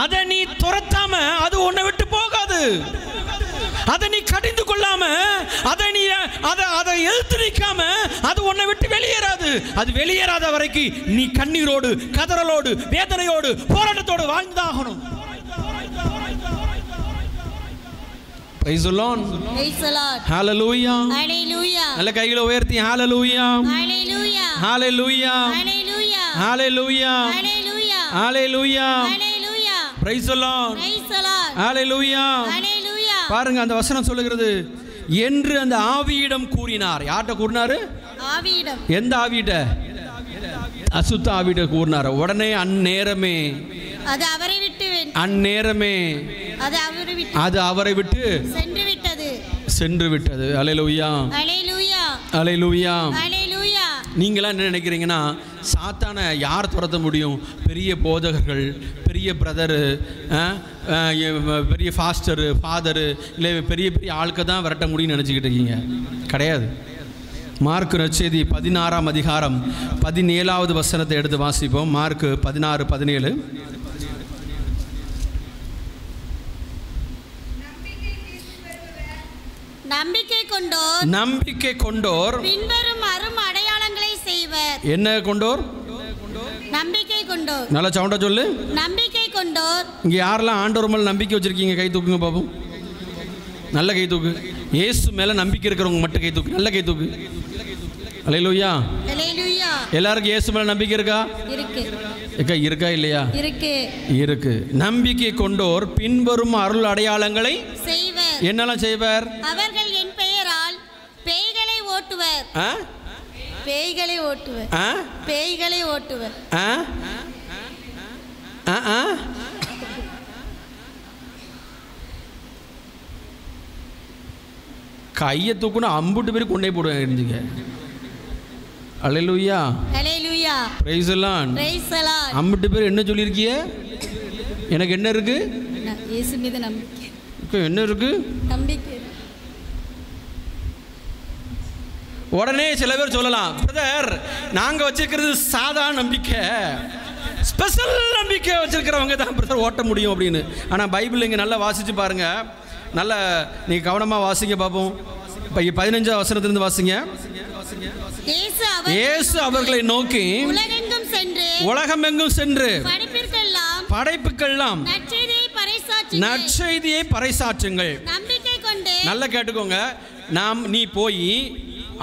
அதை நீ துரத்தாம அது உன்னை விட்டு போகாது. அதை நீ கடிந்து கொள்ளாம, அதை எழுத்து நிற்காம அது உன்னை விட்டு வெளியேறாது. அது வெளியேறாத வரைக்கும் நீ கண்ணீரோடு, கதறலோடு, வேதனையோடு, போராட்டத்தோடு வாழ்ந்தாகணும். Praise the Lord. Praise the Lord. Hallelujah. Hallelujah. நல்ல கைகளை உயர்த்தி hallelujah. Hallelujah. Hallelujah. Hallelujah. Hallelujah. Hallelujah. Hallelujah. Hallelujah. Praise the Lord. Praise the Lord. Hallelujah. Hallelujah. பாருங்க, அந்த வசனம் சொல்லுகிறது, என்று அந்த ஆவியிடம் கூறினார். யார்கிட்ட கூறினாரு? ஆவியிடம். எந்த ஆவியிட்ட? அசுத்த ஆவியிட்ட கூறினார். உடனே அந்நேரமே அது அவரை விட்டு அது அவரை விட்டு சென்று விட்டது. அல்லேலூயா. அல்லேலூயா. அல்லேலூயா. அல்லேலூயா. நீங்களாம் என்ன நினைக்கிறீங்கன்னா, சாத்தானை யார் துரத்த முடியும்? பெரிய போதகர்கள், பெரிய பிரதரு, பெரிய ஃபாஸ்டரு, ஃபாதரு, இல்லை பெரிய பெரிய ஆளுக்கு தான் விரட்ட முடியும்னு நினச்சிக்கிட்டு இருக்கீங்க. கிடையாது. மார்க்கு நற்செய்தி 16ஆம் அதிகாரம் 17வது வசனத்தை எடுத்து வாசிப்போம். மார்க்கு 16:17. நம்பிக்கை கொண்டோர் பின்வரும் அரும் அடையாளங்களை செய்வர். என்ன கொண்டோர்? நம்பிக்கை கொண்டோர். நல்ல சவுண்டா சொல்லு. நம்பிக்கை கொண்டோர். இங்க யாரெல்லாம் ஆண்டவர் மேல நம்பிக்கை வச்சிருக்கீங்க? கை தூக்குங்க பாப்போம். நல்ல கை தூக்கு. இயேசு மேல நம்பிக்கை இருக்கிறவங்க மட்டும் கை தூக்கு. நல்ல கை தூக்கு. அல்லேலூயா. அல்லேலூயா. எல்லாருக்கும் இயேசு மேல நம்பிக்கை இருக்கா? இருக்கு. இருக்கா இல்லையா? இருக்கு. நம்பிக்கை கொண்டோர் பின்வரும் அருள் அடையாளங்களை செய்வர். என்னெல்லாம் செய்வர்? அவர்கள் என் பெயரால் பேய்களை ஓட்டுவர். கையை தூக்குனா அம்புட்டு பேர் கொண்டே போடுவேன். இருந்துங்க. அல்லேலூயா. அல்லேலூயா. Praise the lord. Praise the lord. அம்புட்டு பேர் என்ன சொல்லியிருக்கீங்க? எனக்கு என்ன இருக்கு? இயேசு மீது நம்பிக்கை. என்ன இருக்கு? நம்பிக்கை. உடனே சில பேர் சொல்லலாம், பிரதர் நாங்கள் வச்சிருக்கிறது சாதாரண நம்பிக்கை, ஸ்பெஷல் நம்பிக்கை வச்சிருக்கிறவங்க தான் பிரதர் ஓட்ட முடியும் அப்படின்னு. ஆனால் பைபிள் இங்கே நல்லா வாசித்து பாருங்க. நல்லா நீங்கள் கவனமாக வாசிங்க பார்ப்போம். இப்போ 15ஆம் வசனத்திலிருந்து வாசிங்க. இயேசு அவர்களை நோக்கி உலகமெங்கும் சென்று படைப்புக்கெல்லாம் நற்செய்தியை பறைசாற்றுங்கள். நல்லா கேட்டுக்கோங்க. நீ போய்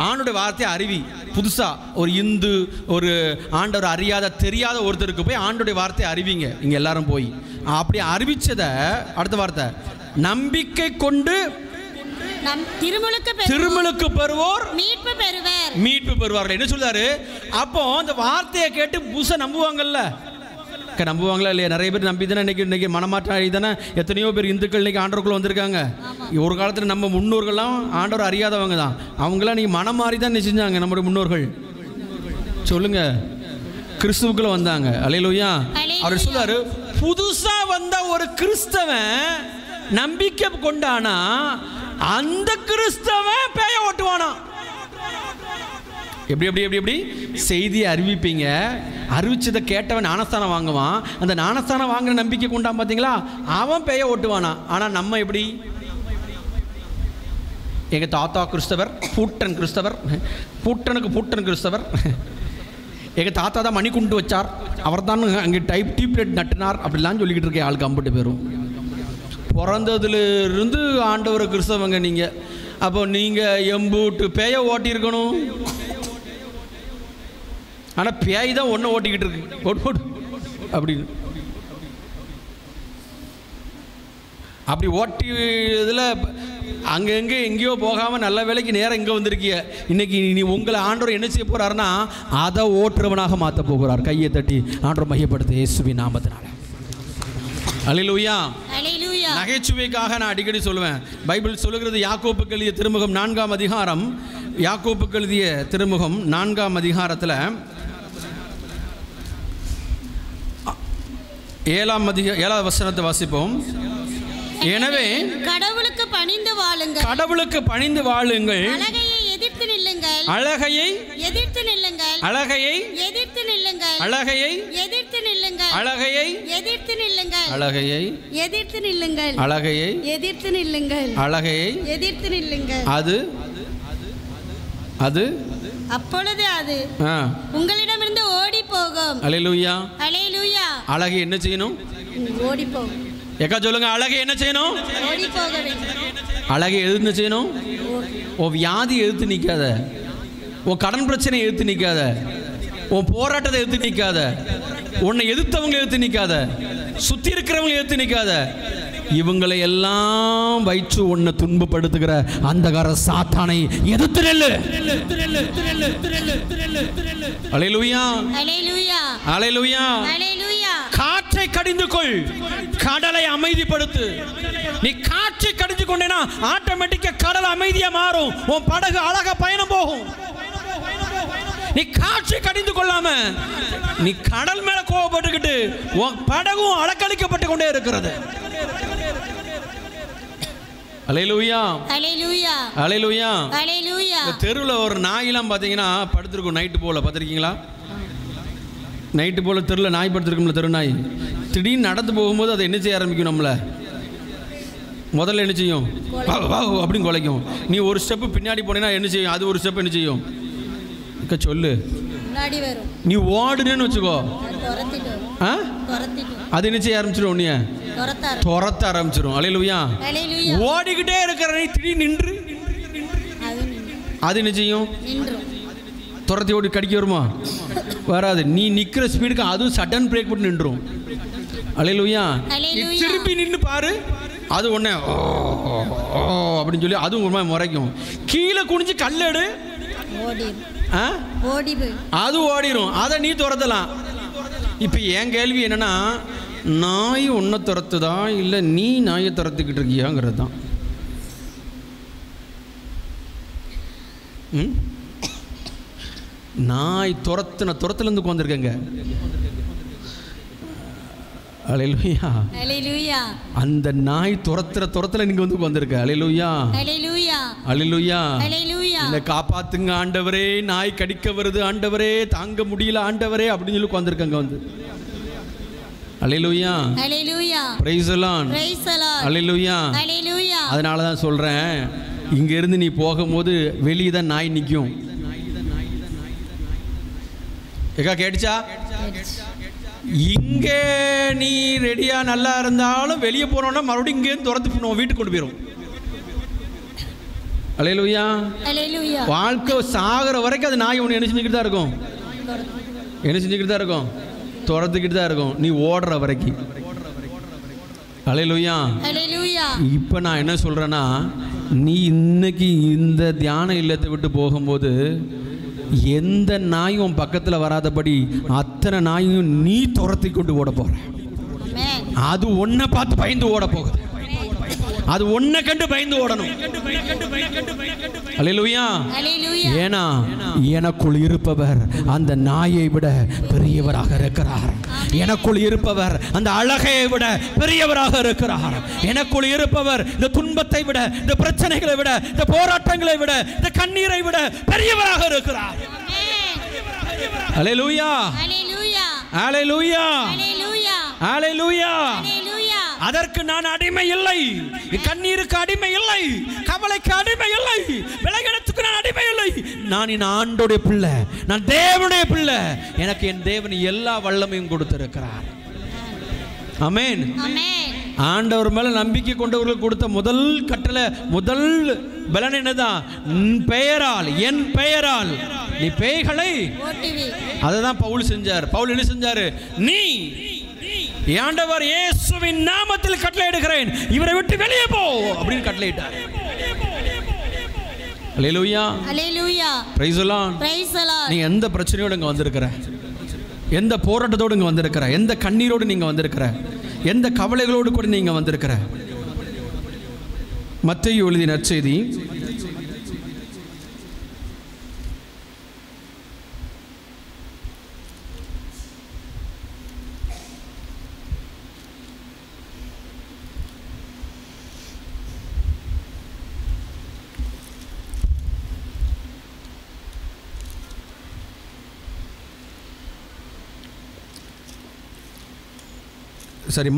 ஆண்டோட வார்த்தையை அறிவி. புதுசா ஒரு இந்து, ஒரு ஆண்டவர் அறியாத தெரியாத ஒருத்தருக்கு போய் ஆண்டோடைய வார்த்தையை அறிவிங்க. இங்க எல்லாரும் போய் அப்படி அறிவிச்சதை அடுத்த வார்த்தை, நம்பிக்கை கொண்டு திருமுழுக்கு பெறுவோர் மீட்பு பெறுவார்கள். என்ன சொல்றாரு? அப்போ அந்த வார்த்தையை கேட்டு புதுசா நம்புவாங்கல்ல. நம்புவாங்களா இல்லையா? நிறைய பேர் நம்பி தானே இன்னைக்கு மனமாற்றம் தானே எத்தனையோ பேர் இந்துக்கள் இன்னைக்கு ஆண்டவருக்குள்ள வந்திருக்காங்க. ஒரு காலத்தில் நம்ம முன்னோர்கள்லாம் ஆண்டவர் அறியாதவங்க தான். அவங்களாம் நீங்க மனம் மாறி தான் செஞ்சாங்க. நம்முடைய முன்னோர்கள் சொல்லுங்க, கிறிஸ்துவுக்குள்ள வந்தாங்க. அல்லேலூயா. அவர் சொல்றாரு, புதுசா வந்த ஒரு கிறிஸ்தவன் நம்பிக்கை கொண்டானா அந்த கிறிஸ்தவன் பேய ஓட்டுவானா. எப்படி எப்படி எப்படி எப்படி செய்தியை அறிவிப்பீங்க, அறிவிச்சதை கேட்டவன் ஞானஸ்தானம் வாங்குவான், அந்த ஞானஸ்தானம் வாங்கின நம்பிக்கை கொண்டான் பார்த்தீங்களா, அவன் பேய ஓட்டுவானா. ஆனால் நம்ம எப்படி, எங்கள் தாத்தா கிறிஸ்தவர், பூட்டன் கிறிஸ்தவர், பூட்டன் கிறிஸ்தவர், எங்கள் தாத்தா தான் மணி கொண்டு வச்சார், அவர் தான் அங்கே டியூப்லைட் நட்டினார் அப்படிலாம் சொல்லிக்கிட்டு இருக்கேன். ஆளுக்கு அம்பிட்டு பேரும் பிறந்ததுலேருந்து ஆண்டவர் கிறிஸ்தவங்க நீங்கள். அப்போ நீங்கள் எம்பூட்டு பேய ஓட்டியிருக்கணும். ஆனால் பேய் தான் ஒன்றை ஓட்டிக்கிட்டு இருக்கு, போட்டு அப்படின்னு. அப்படி ஓட்டி இதில் அங்கங்கே எங்கேயோ போகாமல் நல்ல வேலைக்கு நேரம் இங்கே வந்திருக்கிய. இன்னைக்கு நீ உங்களை ஆண்டவர் என்ன செய்ய போகிறாருன்னா அதை ஓட்டுறவனாக மாற்ற போகிறார். கையை தட்டி ஆண்டவர் மையப்படுத்த இயேசுவின் நாமத்தினால. அல்லேலூயா. நகைச்சுவைக்காக நான் அடிக்கடி சொல்லுவேன், பைபிள் சொல்லுகிறது யாக்கோப்புக்கு எழுதிய திருமுகம் 4ஆம் அதிகாரம், யாக்கோப்புக்கு எழுதிய திருமுகம் 4ஆம் அதிகாரத்தில் 7ஆம் வசனத்தை வாசிப்போம். எனவே கடவுளுக்கு பணிந்து வாழுங்கள், கடவுளுக்கு பணிந்து வாழுங்கள், அழகையை எதிர்த்து நில்லுங்கள், அழகையை எதிர்த்து நில்லுங்கள், அழகையை எதிர்த்து நில்லுங்கள், அழகையை எதிர்த்து நில்லுங்கள், அழகையை எதிர்த்து நில்லுங்கள், அழகையை எதிர்த்து நில்லுங்கள், அழகையை எதிர்த்து நில்லுங்கள், அழகையை எதிர்த்து நில்லுங்கள். அது அது அப்பொழுது அது உங்களிடமிருந்து ஓடி போகும். அல்லேலூயா. அல்லேலூயா. அழகை என்ன செய்யணும்? ஓடி போகும். ஏக்கா சொல்லுங்க, அழகை என்ன செய்யணும்? ஓடி போக வேண்டும். அழகை எதிர்த்து செய்யணும். உன் வியாதி எதிர்த்து நிற்காத, உன் கடன் பிரச்சனை எதிர்த்து நிற்காத, உன் போராட்டத்தை எதிர்த்து நிற்காத, உன்னை எதிர்த்தவங்க எதிர்த்து நிற்காத, சுற்றி இருக்கிறவங்க எதிர்த்து நிற்காத, இவங்களை எல்லாம் வயிற்று உன்னை துன்பப்படுத்துகிற அந்தகார சாத்தானை எதிர்த்து நெல்லு. அல்லேலூயா. அல்லேலூயா. அல்லேலூயா. அல்லேலூயா. காற்றை கடிந்து கொள், கடலை அமைதிப்படுத்து. நீ காற்றை கடிந்து கொண்டேனா ஆட்டோமேட்டிக்கா கடல் அமைதியா மாறும், உன் படகு அழகா பயணம் போகும். நீ காற்றை கடிந்து கொள்ளாம நீ கடல் மேல கோபப்பட்டுக்கிட்டு உன் படகும் அலக்களிக்கப்பட்டு கொண்டே இருக்கிறது. அல்லேலூயா. அல்லேலூயா. அல்லேலூயா. அல்லேலூயா. தெருவில் ஒரு நாயெல்லாம் பார்த்தீங்கன்னா படுத்திருக்கும், நைட்டு போல பார்த்துருக்கீங்களா? நைட்டு போல் தெருவில் நாய் படுத்துருக்கும்ல, தெரு நாய். திடீர்னு நடந்து போகும்போது அதை என்ன செய்ய ஆரம்பிக்கும்? நம்மளை முதல்ல என்ன செய்யும்? அப்படின்னு குலைக்கும். நீ ஒரு ஸ்டெப்பு பின்னாடி போனேன்னா என்ன செய்யும்? அது ஒரு ஸ்டெப் என்ன செய்யும்? சொல்லு. நீ ஓடுனேன்னு வச்சுக்கோ, அது என்ன செய்ய ஆரம்பிச்சிடும்? உன்னைய துரத்த ஆரம்பிச்சிடும். அல்லேலூயா. ஓடிக்கிட்டே இருக்கிற நீ திடீர்னு நின்று அது என்ன செய்யும்? துரத்தி ஓடி கடிக்க வருமா? வராது. நீ நிற்கிற ஸ்பீடுக்கு அதுவும் சடன் பிரேக் போட்டு நின்றுடும். அல்லேலூயா. திருப்பி நின்று பாரு, அது ஒன்று அப்படின்னு சொல்லி அதுவும் ஒரு மாதிரி முறைக்கும். கீழே குனிஞ்சு கல்லெடு, அது ஓடிடும். அதை நீ துரத்தலாம். இப்போ என் கேள்வி என்னன்னா, நாய் ஒன்றை துரத்துதா இல்லை நீ நாயை துரத்துக்கிட்டு இருக்கியாங்கிறது தான். நாய் துரத்துலேருந்து உட்காந்துருக்கேங்க. அல்லேலூயா. அல்லேலூயா. அந்த நாய் துரத்துல நீங்க வந்து உட்கார்ந்திருக்க. அல்லேலூயா. அல்லேலூயா. அல்லேலூயா. அல்லேலூயா. என்னை காப்பாத்துங்க ஆண்டவரே, நாய் கடிக்க வருது ஆண்டவரே, தாங்க முடியல ஆண்டவரே அப்படின்னு சொல்லி உட்கார்ந்திருக்காங்க வந்து. அல்லேலூயா. அல்லேலூயா. Praise the lord. Praise the lord. அல்லேலூயா. அல்லேலூயா. அதனால தான் சொல்றேன், இங்க இருந்து நீ போகும்போது வெளியே தான் நாய் நிற்கும். ஏக்கா கேட்டுச்சா? இங்கே நீ ரெடியா நல்லா இருந்தாலும் வெளியே போனோம்னா மறுபடியும் இங்கேருந்து துரத்து போனோம், வீட்டுக்கு கொண்டு போயிடும். அல்லேலூயா. அல்லேலூயா. வாழ்க்கை சாகிற வரைக்கும் அது நாய் ஒன்று என்ன செஞ்சுக்கிட்டு தான் இருக்கும்? என்ன செஞ்சுக்கிட்டு தான் இருக்கும்? துரத்துக்கிட்டு தான் இருக்கும், நீ ஓடுற வரைக்கும். அல்லேலூயா. அல்லேலூயா. இப்போ நான் என்ன சொல்றேன்னா, நீ இன்னைக்கு இந்த தியான இல்லத்தை விட்டு போகும்போது எந்த நாயும் பக்கத்தில் வராதபடி அத்தனை நாயும் நீ துரத்தி கொண்டு ஓட போற. அது ஒன்றை பார்த்து பயந்து ஓட போகுது. அது ஒன்றை கண்டு பயந்து ஓடணும். அல்லேலூயா. ஏன்னா எனக்குள் இருப்பவர் அந்த நாயை விட பெரியவராக இருக்கிறார். எனக்குள் இருப்பவர் அந்த அழகை விட பெரியவராக இருக்கிறார். எனக்குள் இருப்பவர் இந்த துன்பத்தை விட, இந்த பிரச்சனைகளை விட, இந்த போராட்டங்களை விட, இந்த கண்ணீரை விட பெரியவராக இருக்கிறார். அல்லேலூயா. அல்லேலூயா. அல்லேலூயா. அதற்கு நான் அடிமை இல்லை, கண்ணீருக்கு அடிமை இல்லை, கவலைக்கு அடிமை இல்லை, விலகிடத்துக்கு நான் அடிமை இல்லை. நான் என் ஆண்டோடைய பிள்ளை, நான் தேவனுடைய பிள்ளை. எனக்கு என் தேவன் எல்லா வல்லமையும் கொடுத்திருக்கிறார். ஆமென். ஆண்டவர் மேல நம்பிக்கை கொண்டவர்களுக்கு கொடுத்த முதல் கட்டளை, முதல் பலன் என்னதான்? பெயரால், என் பெயரால் நீ பேய்களை. அதுதான் பவுல் செஞ்சார். பவுல் என்ன செஞ்சாரு? நீ ஆண்டவர் இயேசுவின் நாமத்தில் கட்டளையிடுகிறேன், இவரை விட்டு வெளியே போ அப்படின்னு கட்டளையிட்டார். அல்லேலூயா. அல்லேலூயா. Praise the lord. Praise the lord. நீ எந்த பிரச்சனையோட இங்க வந்திருக்கிற, எந்த போராட்டத்தோடு இங்க வந்திருக்கிற, எந்த கண்ணீரோடு நீங்க வந்திருக்கிற, எந்த கவலைகளோடு கூட நீங்க வந்திருக்கிற, மத்தேயு எழுதிய நற்செய்தி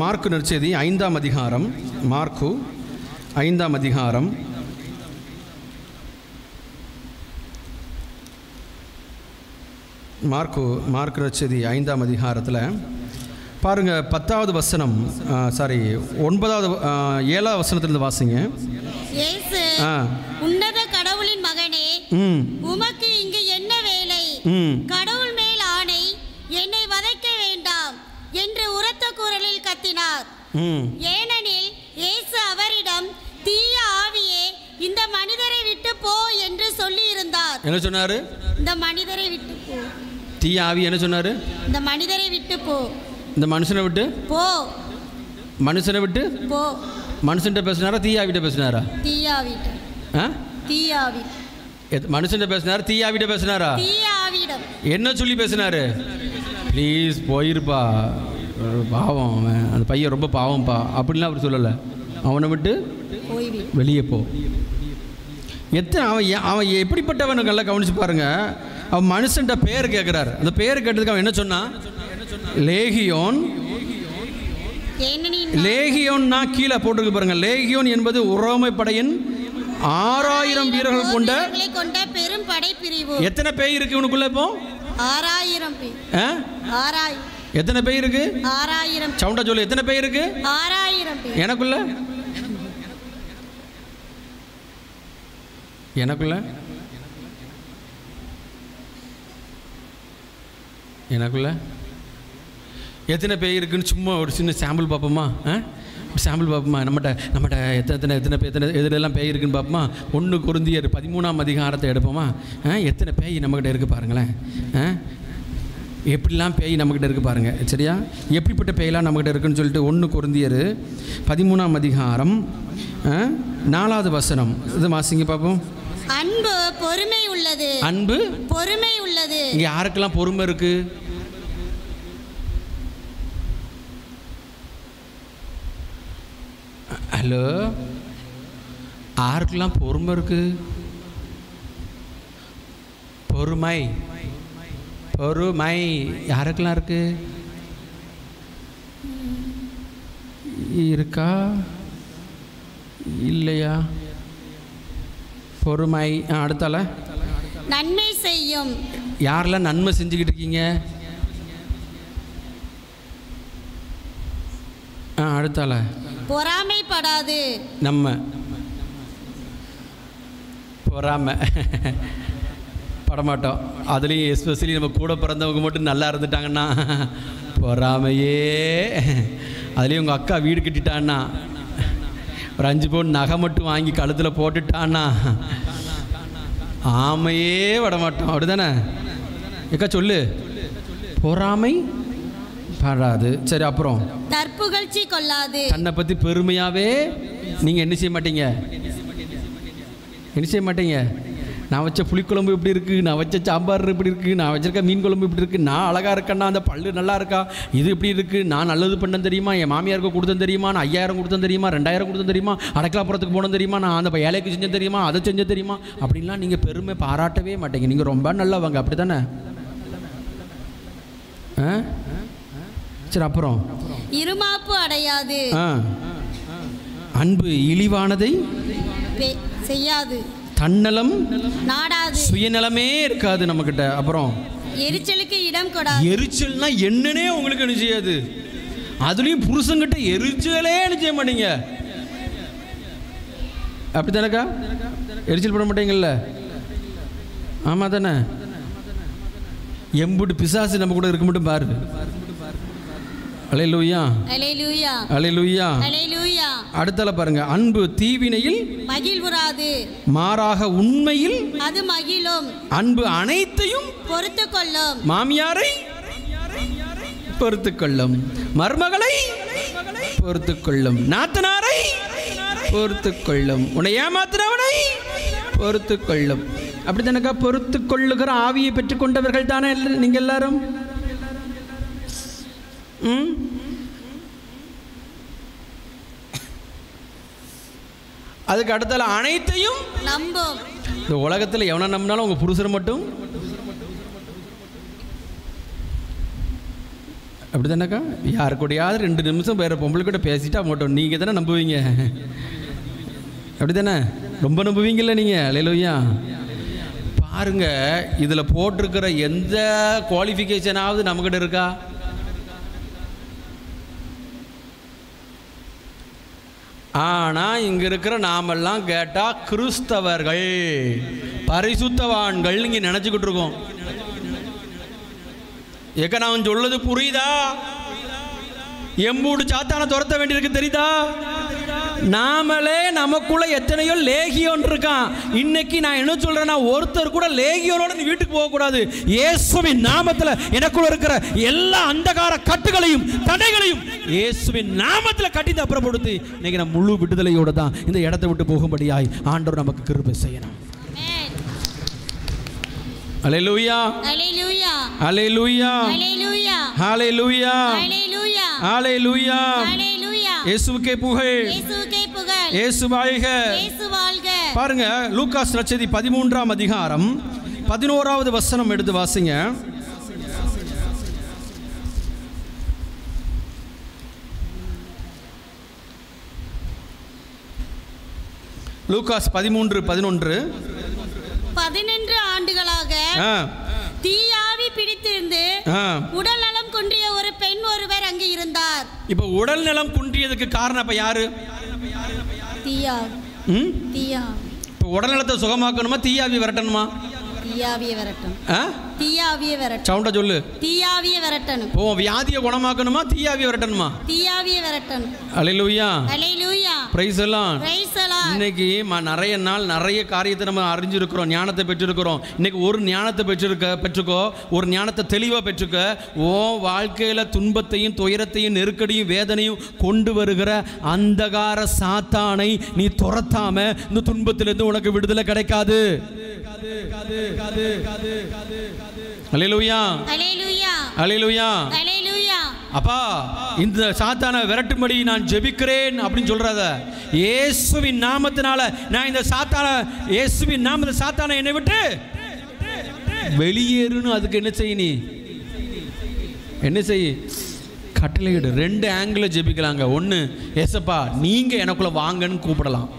மார்க்கு நற்செய்தி 5ஆம் அதிகாரம், மார்க்கு 5ஆம் அதிகாரம், மார்க்கு நற்செய்தி 5ஆம் அதிகாரத்தில் பாருங்க 10வது வசனம், 9வது 7வது வசனத்திலிருந்து வாசிங்க. இயேசு, உன்னத கடவுளின் மகனே, உமக்கு இங்கு என்ன வேலை? கடவுள் மேல் ஆணை, என்னை வதைக்க வேண்டாம் என்று உரத்த குரலில் கத்தினார். ஏனெனில் இயேசு அவரிடம், தீய ஆவியே, இந்த மனிதரை விட்டு போ என்று சொல்லி இருந்தார். என்ன சொன்னாரு? இந்த மனிதரை விட்டு போ. தீய ஆவி என்ன சொன்னாரு? இந்த மனிதரை விட்டு போ. இந்த மனுஷனை விட்டு போ. மனுஷனை விட்டு போ. மனுஷன்ட்ட பேசினாரா தீய ஆவிட்ட பேசினாரா? தீய ஆவிட்ட. தீய ஆவி. மனுஷன்ட்ட பேசினாரா தீய ஆவிட்ட பேசினாரா? தீய ஆவியிடம். என்ன சொல்லி பேசினாரு? ப்ளீஸ் போயிருப்பா, பாவம் அவன், அந்த பையன் ரொம்ப பாவம்ப்பா அப்படின்லாம் அவர் சொல்லலை. அவனை விட்டு வெளியே போ. எத்தனை அவன் எப்படிப்பட்டவனு நல்லா கவனிச்சு பாருங்க. அவன் மனுஷன்ட்ட பேர் கேட்குறாரு. அந்த பேர் கேட்டதுக்கு அவன் என்ன சொன்னான்? லேகியோன். லேகியோன்னா கீழே போட்டிருக்கு பாருங்க. லேகியோன் என்பது உரோமை படையின் 6000 வீரர்கள் கொண்ட பெரும் படை பிரிவு. எத்தனை பேய் இருக்கு இவனுக்குள்ள? இப்போ 6000 பேய். 6000. எத்தனை பேய் இருக்கு? 6000. சவுண்டா சொல்லு, எத்தனை பேய் இருக்கு? 6000 பேய். எனக்குள்ள எனக்குள்ள எனக்குள்ள எத்தனை பேய் இருக்குன்னு சும்மா ஒரு சின்ன சாம்பிள் பார்ப்போமா? சாம்பிள் பார்ப்போமா? நம்மகிட்ட எத்தனை பேய் இருக்குன்னு பார்ப்போமா? 1 கொரிந்தியர் 13ஆம் அதிகாரத்தை எடுப்போமா? எத்தனை பேய் நம்மக்கிட்ட இருக்குது பாருங்களேன். எப்படிலாம் பேய் நம்மக்கிட்ட இருக்குது பாருங்கள். சரியா? எப்படிப்பட்ட பேயெல்லாம் நம்மக்கிட்ட இருக்குன்னு சொல்லிட்டு 1 கொரிந்தியர் 13ஆம் அதிகாரம் 4வது வசனம் இது வாசிங்க பார்ப்போம். அன்பு பொறுமை உள்ளது. அன்பு பொறுமை உள்ளது. இங்கே யாருக்கெல்லாம் பொறுமை இருக்கு? ஹலோ, யாருக்கெல்லாம் பொறுமை இருக்கு? பொறுமை பொறுமை யாருக்கெல்லாம் இருக்கு? இருக்கா இல்லையா? பொறுமை. அடுத்தால நன்மை செய்யும். யாரெல்லாம் நன்மை செஞ்சுக்கிட்டு இருக்கீங்க? அடுத்தால பொறாமைப்படாது. நம்ம பொறாமை படமாட்டோம். அதுலேயும் எஸ்பெஷலி நம்ம கூட பிறந்தவங்க மட்டும் நல்லா இருந்துட்டாங்கன்னா பொறாமையே. அதுலேயும் உங்கள் அக்கா வீடு கட்டிட்டான்னா, ஒரு 5 பவுன் நகை மட்டும் வாங்கி கழுத்தில் போட்டுட்டான்னா ஆமையே விடமாட்டோம். அப்படி தானே எக்கா சொல்லு? பொறாமை படாது. சரி, அப்புறம் தற்புகழ்ச்சி கொள்ளாது. தன்னை பற்றி பெருமையாகவே நீங்கள் என்ன செய்ய மாட்டீங்க? என்ன செய்ய மாட்டீங்க? நான் வச்ச புளிக்குழம்பு இப்படி இருக்குது, நான் வச்ச சாம்பார் இப்படி இருக்குது, நான் வச்சிருக்க மீன் குழம்பு இப்படி இருக்குது, நான் அழகாக இருக்கேன்னா, அந்த பல்லு நல்லா இருக்கா, இது இப்படி இருக்குது, நான் நல்லது பண்ணேன் தெரியுமா, என் மாமியாருக்கு கொடுத்தேன் தெரியுமா, நான் 5000 கொடுத்தேன் தெரியுமா, 2000 கொடுத்தேன் தெரியுமா, அடைக்கலாப்புறத்துக்கு போனேன் தெரியுமா, நான் அந்த ஏழைக்கு செஞ்சேன் தெரியுமா, அதை செஞ்சேன் தெரியுமா, அப்படின்லாம் நீங்கள் பெருமை பாராட்டவே மாட்டீங்க. நீங்கள் ரொம்ப நல்லவங்க, அப்படி தானே? சரி, அப்புறம் இருமாப்பு அடையாது, அன்பு இழிவானதை செய்யாது, தன்னலம் நாடாது, சுயநலமே இருக்காது நம்மகிட்ட. அப்புறம் எரிச்சலுக்கு இடம் கொடாது. எரிச்சல்னா என்னன்னே உங்களுக்கு என்ன செய்யாது. அதுலயும் புருஷங்கிட்ட எரிச்சலே என்ன செய்ய மாட்டீங்க, அப்படித்தானக்கா? எரிச்சல் பண்ண மாட்டீங்கல்ல? ஆமா தானே? எம்புட்டு பிசாசு நம்ம கூட இருக்க மட்டும் பாரு. அல்லேலூயா, அல்லேலூயா, அல்லேலூயா, அல்லேலூயா. அடுத்தல பாருங்க, அன்பு தீவினையில் மகிழ்வுறாது, மாறாக உண்மையில் அது மகிழும். அன்பு அனைத்தையும் பொறுத்துக் கொள்ளும். மாமியாரை பொறுத்துக் கொள்ளும், மருமகளை பொறுத்துக் கொள்ளும், நாத்தனாரை பொறுத்துக் கொள்ளும், உன்னை ஏமாத்தினவனை பொறுத்துக் கொள்ளும். அப்படித்தானக்கா? பொறுத்துக் கொள்ளுகிற ஆவியை பெற்றுக் கொண்டவர்கள் தானே நீங்க எல்லாரும்? அதுக்கு அடுத்தால அனைத்தையும் நம்பும். இந்த உலகத்தில் எவனை நம்பினாலும் உங்க புருஷர் மட்டும் அப்படித்தானக்கா? யாரு கூடயாவது 2 நிமிஷம் வேற பொம்பளை கூட பேசிட்டா மாட்டோம், நீங்க தானே நம்புவீங்க, அப்படித்தானே? ரொம்ப நம்புவீங்கல்ல நீங்க. அல்லேலூயா. பாருங்க, இதுல போட்டிருக்கிற எந்த குவாலிஃபிகேஷனாவது நம்மகிட்ட இருக்கா? ஆனா இங்க இருக்கிற நாமெல்லாம் கேட்டா கிறிஸ்தவர்கள், பரிசுத்தவான்கள் இங்க நினைச்சுக்கிட்டு இருக்கோம். ஏக்க நான் சொல்றது புரியுதா? எம்பூடு சாத்தான துரத்த வேண்டியிருக்கு, தெரியுதா? நாமளே நமக்குள்ள எத்தனையோ லேகியோன் இருக்கான். இன்னைக்கு நான் என்ன சொல்றேன்னா, ஒருத்தர் கூட லேகியோனோட நீ வீட்டுக்கு போக கூடாது. இயேசுவின் நாமத்துல எனக்குள்ள இருக்கிற எல்லா அந்தகார கட்டுகளையும் தடைகளையும் இயேசுவின் நாமத்துல கட்டி அப்புறப்படுத்தி இன்னைக்கு நான் முழு விடுதலையோட தான் இந்த இடத்தை விட்டு போகும்படியாய் ஆண்டவர் நமக்கு கிருபை செய்யணும். அல்லேலூயா, அல்லேலூயா, அல்லேலூயா, அல்லேலூயா, அல்லேலூயா, அல்லேலூயா, அல்லேலூயா. அல்லேலூயா. இயேசுவுக்கே புகழ், இயேசுவுக்கே புகழ், இயேசு வாழ்க, இயேசு வாழ்க. பாருங்க, லூக்காஸ் நற்செய்தி 13ஆம் அதிகாரம் 11வது வசனம் எடுத்து வாசிங்க. லூக்காஸ் 13:11. 11 ஆண்டுகளாக தீயாவி பிடித்திருந்து உடல் நலம் குன்றிய ஒரு பெண் ஒருவர் அங்கு இருந்தார். இப்ப உடல் நலம் குன்றியதுக்கு காரணம் இப்ப யாரு? தீயாவி. இப்ப உடல் நலத்தை சுகமாக்கணுமா, தீயாவி விரட்டணுமா? தீயாவியை விரட்டணும். தீயாவியை விரட்டணும். சவுண்டா சொல்லு. தீயாவியை விரட்டணும். ஓ, வியாதியை குணமாக்கணுமா, தீயாவியை விரட்டணுமா? தீயாவியை விரட்டணும். அல்லேலூயா, அல்லேலூயா. பிரைஸ் எல்லாம். இன்னைக்கு நிறைய நாள் நிறைய காரியத்தை நம்ம அறிஞ்சிருக்கிறோம், ஞானத்தை பெற்றிருக்கிறோம். இன்னைக்கு ஒரு ஞானத்தை பெற்றுக்கோ, ஒரு ஞானத்தை தெளிவாக பெற்றுக்க. ஓ வாழ்க்கையில் துன்பத்தையும் துயரத்தையும் நெருக்கடியும் வேதனையும் கொண்டு வருகிற அந்தகார சாத்தானை நீ துரத்தாம இந்த துன்பத்திலிருந்து உனக்கு விடுதலை கிடைக்காது. அல்லேலூயா, அல்லேலூயா, அல்லேலூயா, அல்லேலூயா. அப்பா, இந்த சாத்தானை விரட்டும்படி நான் ஜெபிக்கிறேன் அப்படின்னு சொல்றத, இயேசுவின் நாமத்தினால நான் இந்த சாத்தானை, இயேசுவின் நாமத்தில் சாத்தானை என்னை விட்டு வெளியேறுன்னு. அதுக்கு என்ன செய்ய? நீ என்ன செய்ய? கட்டளையிடு. 2 ஆங்கிள் ஜெபிக்கலாங்க. ஒன்று, ஏசப்பா நீங்க எனக்குள்ள வாங்கன்னு கூப்பிடலாம்.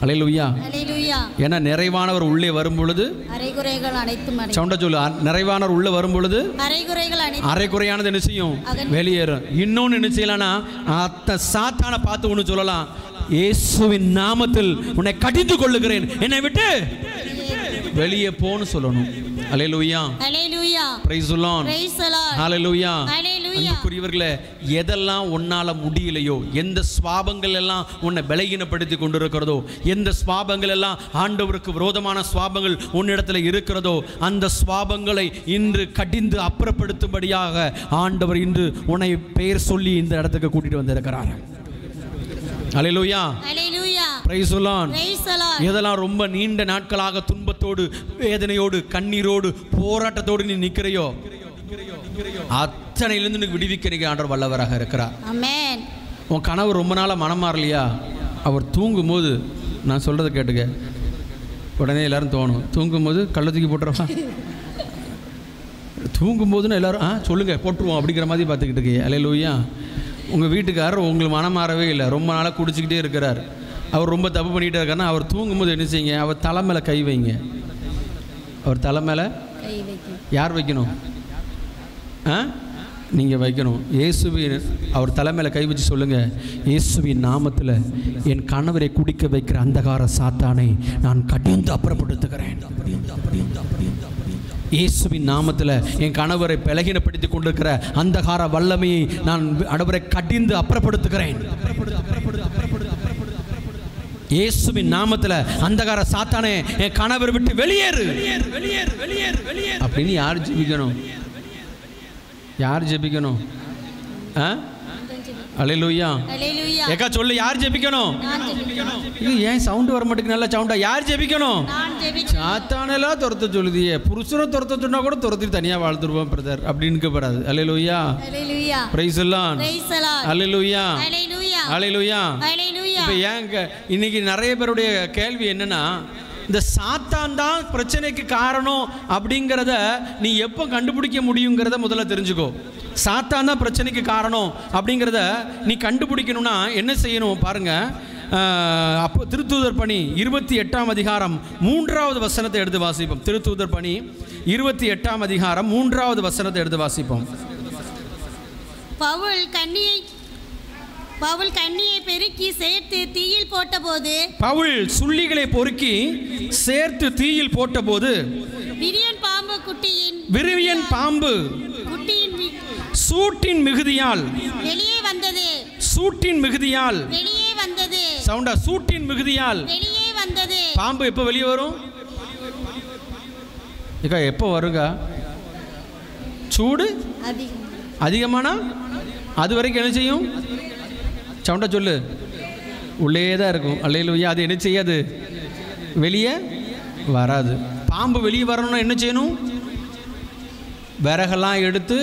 அல்லேலூயா, அல்லேலூயா. ஏன்னா நிறைவானவர் உள்ளே வரும் பொழுது அரைகுறைகள் அனைத்தும் சவுண்டா சொல்லு. நிறைவானவர் உள்ள வரும் பொழுது அரைகுறைகள் அனைத்தும், அரைகுறையானது என்ன செய்யும்? வெளியேறும். இன்னொன்னு என்ன செய்யலாம்னா, அத்த சாத்தானை பார்த்து ஒன்று சொல்லலாம், இயேசுவின் நாமத்தில் உன்னை கடிந்து கொள்ளுகிறேன், என்னை விட்டு வெளியே போன்னு சொல்லணும். அல்லேலூயா, அல்லேலூயா. Praise the lord, praise the lord. அல்லேலூயா. அல்லேலூயா. அன்புக்குரியவர்களே, எதெல்லாம் உன்னால முடியலையோ, எந்த சுவாபங்கள் எல்லாம் உன்னை பலகீனப்படுத்தி கொண்டிருக்கிறதோ, எந்த சுவாபங்கள் எல்லாம் ஆண்டவருக்கு விரோதமான சுவாபங்கள் உன்னிடத்தில் இருக்கிறதோ, அந்த சுவாபங்களை இன்று கடிந்து அப்புறப்படுத்தும்படியாக ஆண்டவர் இன்று உன்னை பெயர் சொல்லி இந்த இடத்துக்கு கூட்டிட்டு வந்திருக்கிறார். அல்லேலூயா, அல்லேலூயா. Praise the lord. எதெல்லாம் ரொம்ப நீண்ட நாட்களாக துன்பத்தோடு வேதனையோடு கண்ணீரோடு போராட்டத்தோடு நீ நிற்கிறையோ அத்தனையிலிருந்து நீ விடுவிக்கிறீங்க ஆண்டவர் வல்லவராக இருக்கிறார். ஆமென். உன் கனவு ரொம்ப நாளாக மனம் மாறலையா? அவர் தூங்கும்போது நான் சொல்கிறத கேட்டுக்க. உடனே எல்லாரும் தோணும், தூங்கும்போது கள்ள தூக்கி போட்டுருவா, தூங்கும்போதுன்னு எல்லாரும் சொல்லுங்கள் போட்டுருவோம் அப்படிங்கிற மாதிரி பார்த்துக்கிட்டு இருக்கீங்க. அல்லேலூயா. உங்கள் வீட்டுக்காரர் உங்களுக்கு மனம் மாறவே இல்லை, ரொம்ப நாளாக குடிச்சிக்கிட்டே இருக்கிறார், அவர் ரொம்ப தப்பு பண்ணிகிட்டே இருக்காருன்னா அவர் தூங்கும்போது என்ன செய்யுங்க? அவர் தலை மேலே கை வைங்க. அவர் தலை மேலே யார் வைக்கணும்? நீங்கள் வைக்கணும். இயேசுவின் அவர் தலை மேலே கை வச்சு சொல்லுங்கள், இயேசுவின் நாமத்தில் என் கணவரை குடிக்க வைக்கிற அந்தகார சாத்தானை நான் கடிந்து அப்புறப்படுத்துகிறேன். இயேசுவின் நாமத்தில் என் கணவரை பலகீனப்படுத்தி கொண்டிருக்கிற அந்தகார வல்லமையை நான் ஆண்டவரை கடிந்து அப்புறப்படுத்துகிறேன். இயேசுவின் நாமத்தில் அந்தகார சாத்தானே என் கணவரை விட்டு வெளியேறு அப்படின்னு யார் ஜெபிக்கணும்? யார் ஜெபிக்கணும்? அல்லேலூயா. ஏக்கா சொல்லு, யார் ஜெபிக்கணும்? இது ஏன் சவுண்ட் வர மாட்டேங்குது? நல்லா சவுண்டா. யார் ஜெபிக்கணும்? சாத்தானெல்லாம் துரத்த சொல்லுதியே, புருஷனை துரத்த சொன்னா கூட துரத்தி தனியாக வாழ்த்துருவோம் பிரதர் அப்படின்னு கேட்பறாது. அல்லேலூயா. Praise the lord. அல்லேலூயா. அல்லேலூயா. இப்போ ஏங்க இன்னைக்கு நிறைய பேருடைய கேள்வி என்னன்னா, இந்த சாத்தான் தான் பிரச்சனைக்கு காரணம் அப்படிங்கிறத நீ எப்போ கண்டுபிடிக்க முடியுங்கிறத முதல்ல தெரிஞ்சுக்கோ. சாத்தான் தான் பிரச்சனைக்கு காரணம் அப்படிங்கிறத நீ கண்டுபிடிக்கணும்னா என்ன செய்யணும் பாருங்க. அப்போ திருத்தூதர் பணி 28ஆம் அதிகாரம் 3வது வசனத்தை எடுத்து வாசிப்போம். திருத்தூதர் பணி 28ஆம் அதிகாரம் 3வது வசனத்தை எடுத்து வாசிப்போம். பவுல் கண்ணியை பெருக்கி சேர்த்து தீயில் போட்டபோது, பவுல் சுள்ளிகளை பொறுக்கி சேர்த்து தீயில் போட்டபோது விரியன் பாம்பு சூட்டின் மிகுதியால் வெளியே வந்தது. சூட்டின் மிகுதியால் வெளியே வந்தது. சவுண்டா. சூட்டின் மிகுதியால் வெளியே வந்தது. பாம்பு எப்போ வெளியே வரும்? எப்போ வருங்க? சூடு அதிகமானா அது வரைக்கும் என்ன செய்யும்? சவுண்டா சொல்லு. உள்ளே தான் இருக்கும். அல்லேலூயா. அது என்ன செய்யாது? வெளியே வராது. பாம்பு வெளியே வரணும்னா என்ன செய்யணும்? விறகெல்லாம் எடுத்து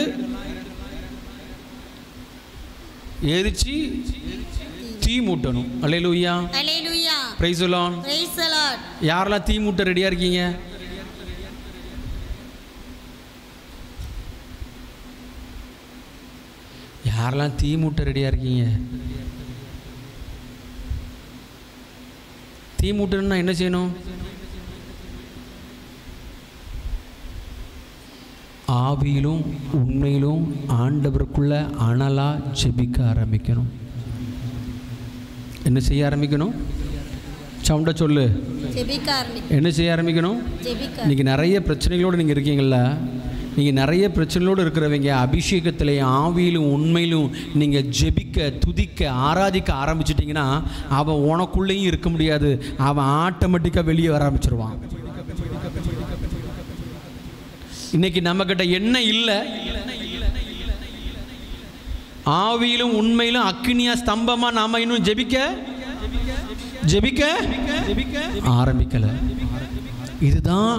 எரிச்சு தீ மூட்டணும். அல்லேலூயா. Praise the Lord. யாரெல்லாம் தீ மூட்ட ரெடியா இருக்கீங்க? யாரெல்லாம் தீ மூட்ட ரெடியா இருக்கீங்க? தீ மூட்டணும்னா என்ன செய்யணும்? ஆவியிலும் உண்மையிலும் ஆண்டவருக்குள்ள அனலா ஜெபிக்க ஆரம்பிக்கணும். என்ன செய்ய ஆரம்பிக்கணும்? சவுண்டா சொல்லு. என்ன செய்ய ஆரம்பிக்கணும்? இன்னைக்கு நிறைய பிரச்சனைகளோடு நீங்கள் இருக்கீங்களா? நீங்கள் நிறைய பிரச்சனைகளோடு இருக்கிறவங்க அபிஷேகத்தில் ஆவியிலும் உண்மையிலும் நீங்கள் ஜெபிக்க துதிக்க ஆராதிக்க ஆரம்பிச்சிட்டிங்கன்னா அவன் உனக்குள்ளேயும் இருக்க முடியாது, அவன் ஆட்டோமேட்டிக்காக வெளியே வர ஆரம்பிச்சிருவான். இன்னைக்கு நம்மக்கிட்ட என்ன இல்லை? ஆவியிலும் உண்மையிலும் அக்கினியா ஸ்தம்பமா நாம இன்னும் ஜெபிக்க ஆரம்பிக்கல. இதுதான்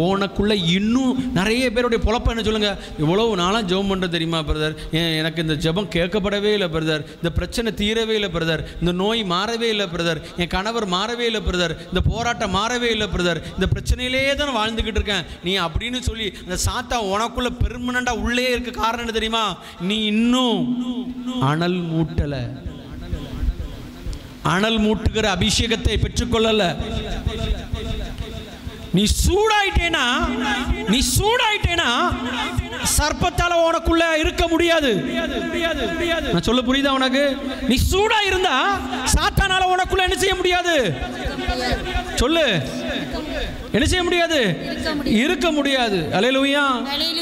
உனக்குள்ள இன்னும் நிறைய பேருடைய பொழப்ப. என்ன சொல்லுங்க, இவ்வளவு நாளாக ஜெபம் பண்ணுறது தெரியுமா பிரதர், எனக்கு இந்த ஜெபம் கேட்கப்படவே இல்லை பிரதர், இந்த பிரச்சனை தீரவே இல்லை பிரதர், இந்த நோய் மாறவே இல்லை பிரதர், என் கணவர் மாறவே இல்லை பிரதர், இந்த போராட்டம் மாறவே இல்லை பிரதர், இந்த பிரச்சனையிலே தான் வாழ்ந்துக்கிட்டு இருக்கேன் நீ அப்படின்னு சொல்லி அந்த சாத்தா உனக்குள்ள பெர்மனண்டாக உள்ளே இருக்க காரணம் என்ன தெரியுமா? நீ இன்னும் அனல் மூட்டலை, அனல் மூட்டுகிற அபிஷேகத்தை பெற்றுக்கொள்ளல. நீ சூடாயிட்டேனா சர்ப்பத்தால உனக்குள்ள இருக்க முடியாது. நான் சொல்ல புரியுதா உனக்கு? நீ சூடா இருந்தா சாத்தானால உனக்குள்ள என்ன செய்ய முடியாது? சொல்லு, என்ன செய்ய முடியாது? இருக்க முடியாது. அல்லேலூயா.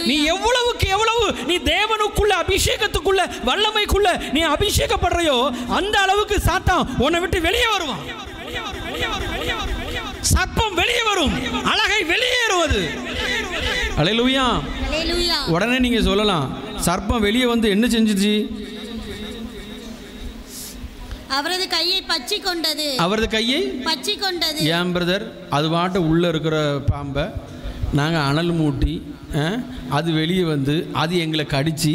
நீ எவ்வளவுக்கு எவ்வளவு நீ தேவனுக்குள்ள அபிஷேகத்துக்குள்ள வல்லமைக்குள்ள நீ அபிஷேகப்படுறையோ அந்த அளவுக்கு சாத்தான் உன்னை விட்டு வெளியே வருவான். சர்ப்பம் வெளியே வரும், அழகை வெளியேறுவது. அல்லேலூயா. உடனே நீங்க சொல்லலாம், சர்ப்பம் வெளியே வந்து என்ன செஞ்சுச்சு? அவரது கையை பற்றி கொண்டது. அவரது கையை பற்றி கொண்டது. ஏன் பிரதர், அது பாட்டு உள்ளே இருக்கிற பாம்பை நாங்கள் அனல் மூட்டி அது வெளியே வந்து அது எங்களை கடித்து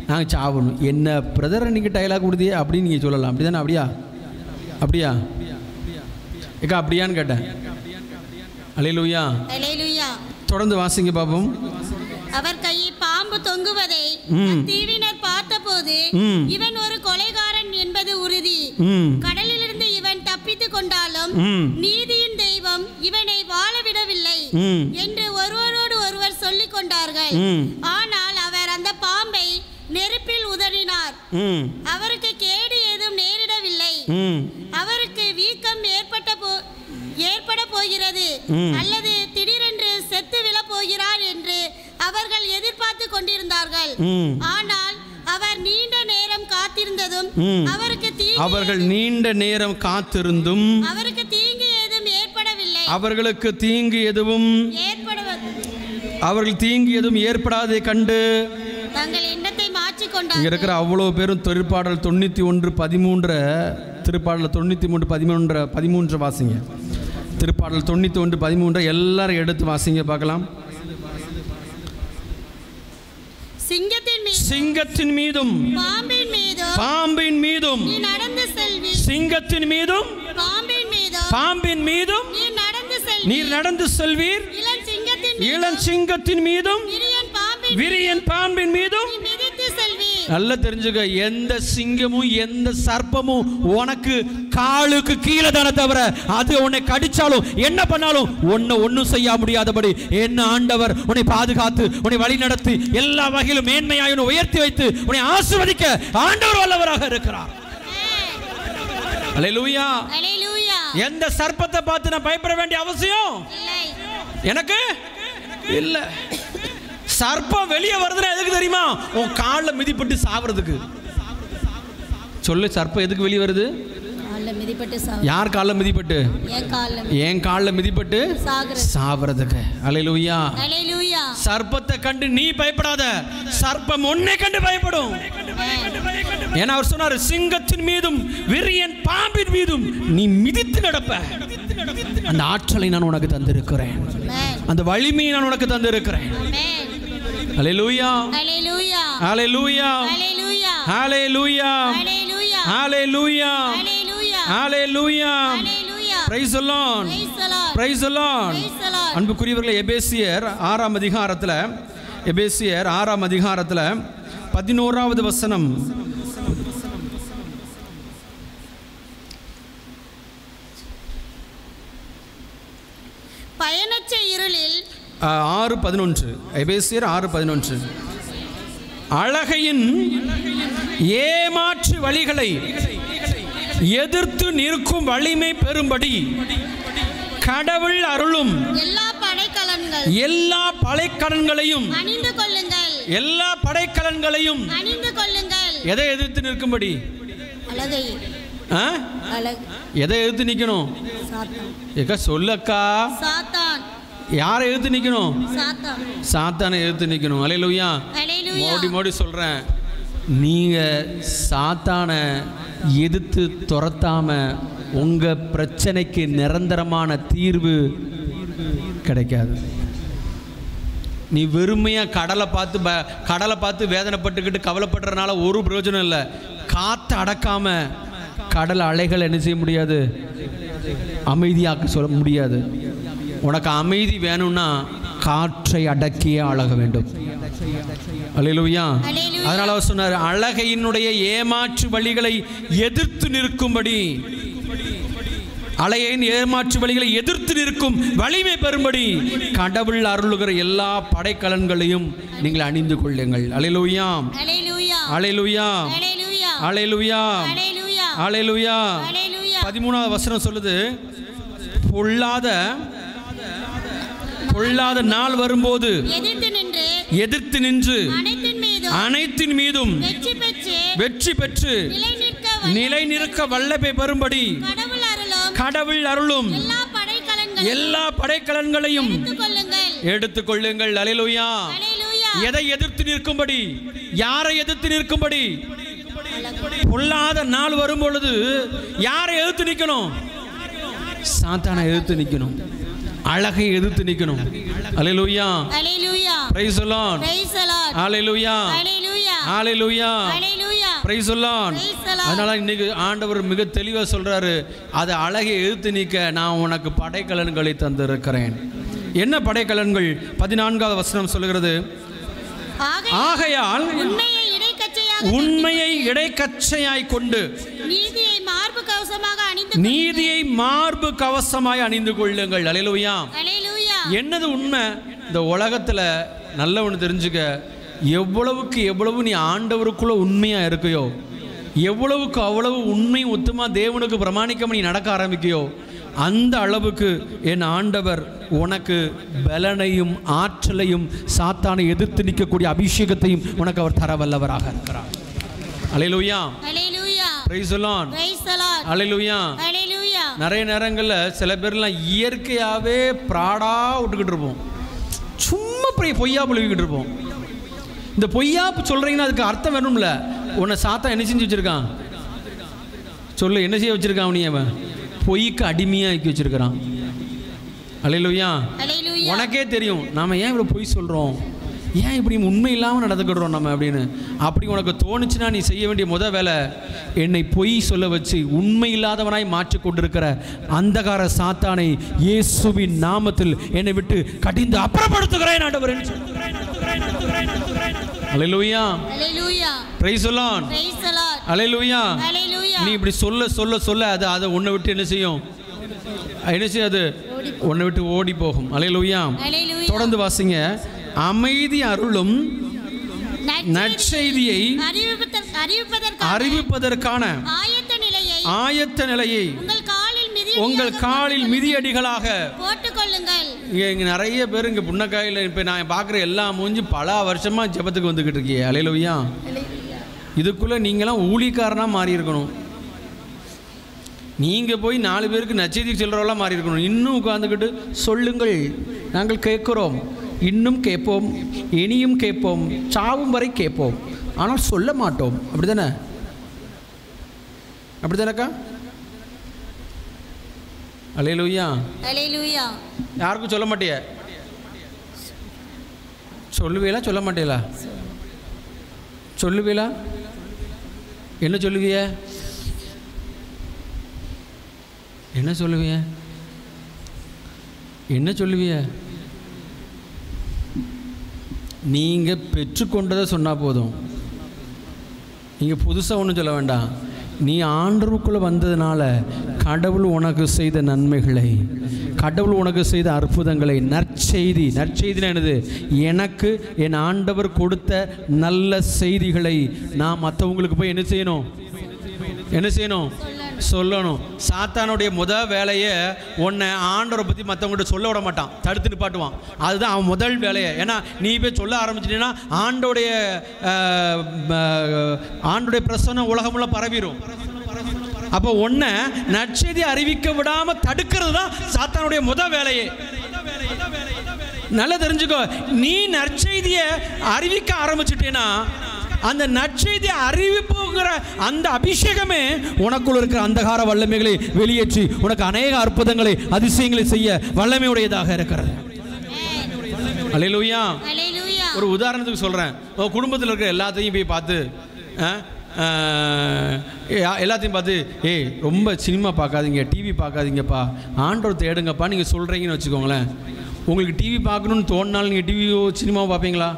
நாங்கள் சாப்பிடணும். என்ன பிரதர் நீங்கள் டைலாக் கொடுத்தியே அப்படின்னு நீங்கள் சொல்லலாம். அப்படி தானே? அப்படியா ஏக்கா அப்படியான்னு கேட்டேன். அல்லேலூயா. தொடர்ந்து வாசிங்க பாப்போம். அவர் கையை பாம்பு தொங்குவதை தீவினர் பார்த்தபோது இவன் ஒரு கொலைகாரன் என்பது உறுதி. கடலிலிருந்து இவன் தப்பித்துக் கொண்டாலும் நீதியின் தெய்வம் இவனை வாழ விடவில்லை என்று ஒருவரோடு ஒருவர் சொல்லிக் கொண்டார்கள். ஆனால் அவர் அந்த பாம்பை நெருப்பில் உதறினார். அவருக்கு கேடு ஏதும் நேரிடவில்லை. அவருக்கு வீக்கம் ஏற்பட போகிறது அல்லது திடீரென்று செத்து விழ போகிறார் என்று அவர்கள் எதிர்பார்த்து கொண்டிருந்தார்கள். ஆனால் அவர் நீண்ட நேரம் காத்திருந்ததும் அவர்கள் நீண்ட நேரம் காத்திருந்தும் அவருக்கு தீங்கு ஏதும் ஏற்படவில்லை. அவர்களுக்கு தீங்கு எதுவும் அவர்கள் தீங்கு எதுவும் ஏற்படாதே கண்டு தங்கள் எண்ணத்தை மாற்றிக் கொண்டார்கள். இங்க இருக்கிற அவ்வளோ பேரும் திருப்பாடல் 91:13 திருப்பாடல் 93:13 வாசிங்க. திருப்பாடல் 91:13 எல்லாரும் எடுத்து வாசிங்க பார்க்கலாம். சிங்கத்தின் மீதும் பாம்பின் மீதும் சிங்கத்தின் மீதும் பாம்பின் மீதும் நீர் நடந்து செல்வீர். இளஞ்சிங்கத்தின் மீதும் விரியன் பாம்பின் மீதும். நல்லா தெரிஞ்சுக்க, எந்த சிங்கமும் எந்த சர்ப்பமும் உனக்கு காலுக்கு கீழே தானே தவிர அது உன்னை கடிச்சாலும் என்ன பண்ணாலும் ஒன்னும் செய்ய முடியாதபடி என்ன ஆண்டவர் உன்னை பாதுகாத்து உன்னை வழி நடத்தி எல்லா வகையிலும் மேன்மையாய் உயர்த்தி வைத்து உன்னை ஆசீர்வதிக்க ஆண்டவர் வல்லவராக இருக்கிறார். அல்லேலூயா. எந்த சர்ப்பத்தை பார்த்து நான் பயப்பட வேண்டிய அவசியம் எனக்கு இல்ல. சர்ப்பம் வெளியே வருதுன்னா எதுக்கு தெரியுமா? உன் காலில் மிதிப்பட்டு சாவறதுக்கு. சொல்லு, சர்ப்பம் எதுக்கு வெளியே வருது? யார் காலில் மிதிப்பட்டு? என் காலில் மிதிப்பட்டு சாவறதுக்கு. அல்லேலூயா. சர்ப்பத்தை கண்டு நீ பயப்படாத, சர்ப்பம் உன்னை கண்டு பயப்படும். ஏன்னா அவர் சொன்னார், சிங்கத்தின் மீதும் விரியன் பாம்பின் மீதும் நீ மிதித்து நடப்ப. அந்த ஆற்றலை நான் உனக்கு தந்திருக்கிறேன், அந்த வலிமையை நான் உனக்கு தந்திருக்கிறேன். ஹல்லேலூயா. ஹல்லேலூயா. ஹல்லேலூயா. ஹல்லேலூயா. ஹல்லேலூயா. ஹல்லேலூயா. Praise the lord. Praise the lord. அன்புக்குரியவர்களே, எபேசியர் 6ஆம் அதிகாரத்தில் 11வது வசனம். பயனற்ற இருளில் 6:11 எபேசியர் 6:11 அழகையின் ஏமாற்று வழிகளை எதிர்த்து நிற்கும் வலிமை பெறும்படி கடவுள் அருளும் எல்லா படைக்கலன்களையும் அணிந்து கொள்ளுங்கள். எல்லா படைக்கலன்களையும் அணிந்து கொள்ளுங்கள். எதை எதிர்த்து நிற்கும்படி? அழகை. எதை எதிர்த்து நிக்கணும்? ஏக்கா சொல்லக்கா. சாத்தான். யாரை எதிர்த்து நிக்கணும்? சாத்தானை எதிர்த்து நிக்கணும். அல்லேலூயா. மோடி சொல்றேன், நீங்க சாத்தானை எதிர்த்து துரத்தாம உங்க பிரச்சனைக்கு நிரந்தரமான தீர்வு கிடைக்காது. நீ வெறுமையா கடலை பார்த்து வேதனைப்பட்டுக்கிட்டு கவலைப்படுறதுனால ஒரு பிரயோஜனம் இல்லை. காற்று அடக்காம கடல் அலைகள் என்ன செய்ய முடியாது? அமைதியாக்க சொல்ல முடியாது. உனக்கு அமைதி வேணும்னா காற்றை அடக்கியே அழக வேண்டும். அல்லேலூயா. அதனால அவர் சொன்னார், அழகையினுடைய ஏமாற்று வழிகளை எதிர்த்து நிற்கும்படி, அலையின் ஏமாற்று வழிகளை எதிர்த்து நிற்கும் வலிமை பெறும்படி கடவுள் அருளுகிற எல்லா படைக்கலன்களையும் நீங்கள் அணிந்து கொள்ளுங்கள். அல்லேலூயா. அல்லேலூயா. அல்லேலூயா. அல்லேலூயா. 13வது வசனம் சொல்லுது, பொல்லாத நாள் வரும்போது எதிர்த்து நின்று அனைத்தின் மீதும் வெற்றி பெற்று நிலை நிற்க வல்லமை பெறும்படி கடவுள் அருளும் எல்லா படைக்கலன்களையும் எடுத்துக் கொள்ளுங்கள். அல்லேலூயா. எதை எதிர்த்து நிற்கும்படி? யாரை எதிர்த்து நிற்கும்படி? பொல்லாத நாள் வரும் பொழுது யாரை எதிர்த்து நிற்கணும்? சாத்தானை எதிர்த்து நிற்கணும், அழகை எதிர்த்து நிற்கணும். அல்லேலூயா, அல்லேலூயா, praise the lord, praise the lord, அல்லேலூயா, அல்லேலூயா, அல்லேலூயா, அல்லேலூயா, பிரைஸ் தி லார்ட். அதனால இன்னைக்கு ஆண்டவர் மிக தெளிவா சொல்றாரு, அது அழகை எதிர்த்து நிற்க நான் உனக்கு படைக்கலன்களை தந்திருக்கிறேன். என்ன படைக்கலன்கள்? 14வது வசனம் சொல்கிறது, ஆகையால் உண்மையை இடைக்கச்சையாய் கொண்டு நீதியை மார்பு கவசமாய் அணிந்து கொள்ளுங்கள். அல்லேலூயா. என்னது உண்மை? இந்த உலகத்துல நல்ல ஒன்று தெரிஞ்சுக்க, எவ்வளவுக்கு எவ்வளவு நீ ஆண்டவருக்குள்ள உண்மையா இருக்கையோ, எவ்வளவுக்கு அவ்வளவு உண்மை உத்தமா தேவனுக்கு பிரமாணிக்க நீ நடக்க ஆரம்பிக்கையோ, அந்த அளவுக்கு என் ஆண்டவர் உனக்கு பலனையும் ஆற்றலையும் சாத்தானை எதிர்த்து நிற்கக்கூடிய அபிஷேகத்தையும் உனக்கு அவர் தர வல்லவராக இருக்கிறார். அல்லேலூயா, பிரைஸ் தி லார்ட், அல்லேலூயா. நிறைய நேரங்களில் சில பேர்லாம் இயற்கையாகவே ப்ராடா விட்டுக்கிட்டு இருப்போம், சும்மா பொய்யா புழுவிக்கிட்டு இருப்போம். இந்த பொய்யா சொல்கிறீங்கன்னா அதுக்கு அர்த்தம் வேணும்ல. உன்னை சாத்தான் என்ன செஞ்சு வச்சுருக்கான் சொல்லு? என்ன செய்ய வச்சுருக்கான்? அவனி அவன் பொய்க்கு அடிமையாக ஆக்கி வச்சிருக்கிறான். அல்லேலூயா. உனக்கே தெரியும் நாம ஏன் இவ்வளோ பொய் சொல்கிறோம், ஏன் இப்படி உண்மை இல்லாமல் நடந்துக்கிடுறோம் நம்ம அப்படின்னு. அப்படி உனக்கு தோணுச்சுன்னா நீ செய்ய வேண்டிய முத வேலை, என்னை பொய் சொல்ல வச்சு உண்மை இல்லாதவனாய் மாற்றி கொண்டிருக்கிற அந்தகார சாத்தானை இயேசுவின் நாமத்தில் என்னை விட்டு கடிந்து அப்புறப்படுத்துகிறேன் ஆண்டவரே. அல்லேலூயா, பிரைஸ் தி லார்ட், அல்லேலூயா. நீ இப்படி சொல்ல சொல்ல சொல்ல அது உன்னை விட்டு என்ன செய்யும்? என்ன செய்யும்? அது உன்னை விட்டு ஓடி போகும். அல்லேலூயா. தொடர்ந்து வாசிங்க. அமைதி அருளும் நற்செய்தியை அறிவிப்பதற்கான ஆயத்த நிலையை உங்கள் காலில் மிதியடிகளாக போட்டுக்கொள்ளுங்கள். இங்க நிறைய பேர் இங்க புன்னக்காயில் இப்ப நான் பார்க்குற எல்லா மூஞ்சி பல வருஷமா ஜெபத்துக்கு வந்துகிட்டு இருக்கீங்க. அல்லேலூயா. இதுக்குள்ள நீங்களாம் ஊழியக்காரனா மாறி இருக்கணும். நீங்க போய் 4 பேருக்கு நற்செய்தி சொல்றவெல்லாம் மாறி இருக்கணும். இன்னும் உட்கார்ந்துக்கிட்டு சொல்லுங்கள், நாங்கள் கேட்கிறோம், இன்னும் கேட்போம், இனியும் கேட்போம், சாவும் வரை கேட்போம், ஆனால் சொல்ல மாட்டோம். அப்படிதானே? அப்படிதானக்கா? அல்லேலூயா, அல்லேலூயா. யாருக்கும் சொல்ல மாட்டிய? சொல்லுவீங்களா சொல்ல மாட்டீங்களா? சொல்லுவீங்களா? என்ன சொல்லுவிய? என்ன சொல்லுவிய? என்ன சொல்லுவிய? நீங்கள் பெற்றுக்கொண்டதை சொன்னால் போதும். நீங்கள் புதுசாக ஒன்றும் சொல்ல வேண்டாம். நீ ஆண்டவருக்குள்ளே வந்ததுனால கடவுள் உனக்கு செய்த நன்மைகளை, கடவுள் உனக்கு செய்த அற்புதங்களை, நற்செய்தினா என்னது? எனக்கு என் ஆண்டவர் கொடுத்த நல்ல செய்திகளை நான் மற்றவங்களுக்கு போய் என்ன செய்யணும்? சொல்லணும். சாத்தானுடைய முதல் வேலையை உன்னை ஆண்டவரை பற்றி மற்றவங்கள்ட்ட சொல்ல விட மாட்டான், தடுத்து நிப்பாட்டுவான். அதுதான் அவன் முதல் வேலையை. ஏன்னா நீ போய் சொல்ல ஆரம்பிச்சிட்டீங்கன்னா ஆண்டோடைய பிரசன்னம் உலகமுள்ள பரவிடும். அப்போ உன்னை நற்செய்தி அறிவிக்க விடாமல் தடுக்கிறது தான் சாத்தானுடைய முதல் வேலையே. நல்லா தெரிஞ்சுக்கோ, நீ நற்செய்தியை அறிவிக்க ஆரம்பிச்சிட்டேன்னா அந்த நற்செய்தி அறிவிப்புங்கிற அந்த அபிஷேகமே உனக்குள்ள இருக்கிற அந்தகார வல்லமைகளை வெளியேற்றி உனக்கு அநேக அற்புதங்களை அதிசயங்களை செய்ய வல்லமையுடையதாக இருக்கிறது. அல்லேலூயா. ஒரு உதாரணத்துக்கு சொல்றேன். குடும்பத்தில் இருக்கிற எல்லாத்தையும் போய் பார்த்து ரொம்ப சினிமா பார்க்காதீங்க, டிவி பார்க்காதீங்கப்பா, ஆண்டவர் தேடுங்கப்பா நீங்கள் சொல்கிறீங்கன்னு வச்சுக்கோங்களேன். உங்களுக்கு டிவி பார்க்கணுன்னு தோணினாலும் நீங்கள் டிவியோ சினிமாவோ பார்ப்பீங்களா?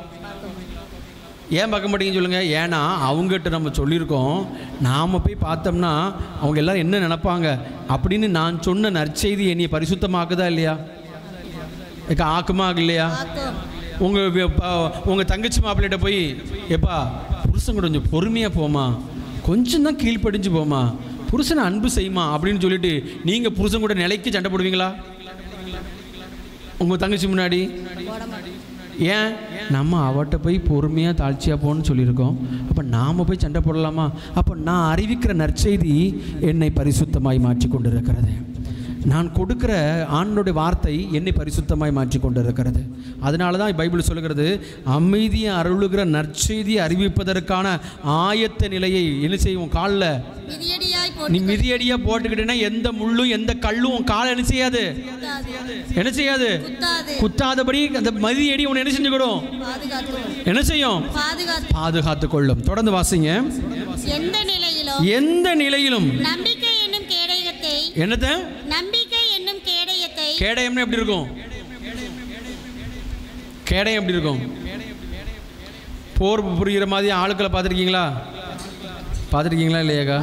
ஏன் பார்க்க மாட்டீங்கன்னு சொல்லுங்கள். ஏன்னா அவங்ககிட்ட நம்ம சொல்லியிருக்கோம், நாம் போய் பார்த்தோம்னா அவங்க எல்லோரும் என்ன நினைப்பாங்க அப்படின்னு நான் சொன்ன நற்செய்தி என்னையை பரிசுத்தமாக்குதா இல்லையா? ஆக்குமாக இல்லையா? உங்கள் தங்கச்சி மாப்பிள்ளைகிட்ட போய், எப்பா புருஷன் கொஞ்சம் பொறுமையாக போமா, கொஞ்சம் தான் கீழ்ப்படிஞ்சு போமா, புருஷனை அன்பு செய்யுமா அப்படின்னு சொல்லிட்டு நீங்கள் புருஷன் கூட நிலைக்கு சண்டை போடுவீங்களா உங்கள் தங்கச்சி முன்னாடி? ஏன்? நம்ம அவட்ட போய் பொறுமையாக தாழ்ச்சியாக போகணும்னு சொல்லியிருக்கோம். அப்போ நாம் போய் சண்டை போடலாமா? அப்போ நான் அறிவிக்கிற நற்செய்தி என்னை பரிசுத்தமாய் மாற்றி கொண்டு இருக்கிறது. நான் கொடுக்கிற ஆண்டோடைய வார்த்தை என்னை பரிசுத்தமாய் மாற்றி கொண்டு இருக்கிறது. அதனால தான் பைபிள் சொல்லுகிறது, அமைதியை அருளுகிற நற்செய்தியை அறிவிப்பதற்கான ஆயத்த நிலையை என்ன செய்யும், காலில் நீ மிதியடியாக போட்டுக்கிட்டேன்னா எந்த முள்ளும் எந்த கல்லும் உன் காலை என்ன செய்யாது, என்ன செய்யாது, குத்தாதபடி அந்த மிதியடி உன்னை என்ன செஞ்சுக்கிடும், என்ன செய்யும், பாதுகாத்து கொள்ளும். தொடர்ந்து வாசிங்க. எந்த நிலையிலும் நம்பிக்கை என்னும் கேடயத்தை, என்னது நம்பிக்கை என்னும் கேடயத்தை, கேடயம்னா எப்படி இருக்கும், கேடயம் எப்படி இருக்கும், போர் புரிகிற மாதிரி ஆளுக்களை பார்த்துருக்கீங்களா, பார்த்துருக்கீங்களா இல்லையாக்கா,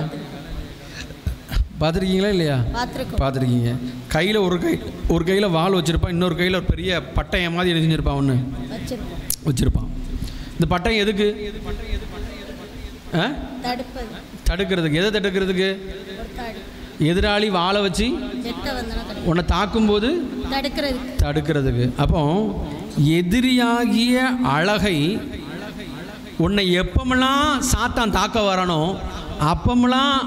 பார்த்துருக்கீங்களா இல்லையா, பார்த்துருக்கீங்க. கையில் ஒரு கையில் வாள் வச்சுருப்பான், இன்னொரு கையில் ஒரு பெரிய பட்டயம் மாதிரி என்ன செஞ்சுருப்பான், ஒன்று வச்சுருப்பான். இந்த பட்டயம் எதுக்கு, தடுக்கிறதுக்கு. எதை தடுக்கிறதுக்கு, எதிராளி வாழை வச்சு உன்னை தாக்கும்போது தடுக்கிறதுக்கு. அப்போ எதிரியாகிய அழகை உன்னை எப்பமெல்லாம் சாத்தான் தாக்க வரனோ அப்பமெல்லாம்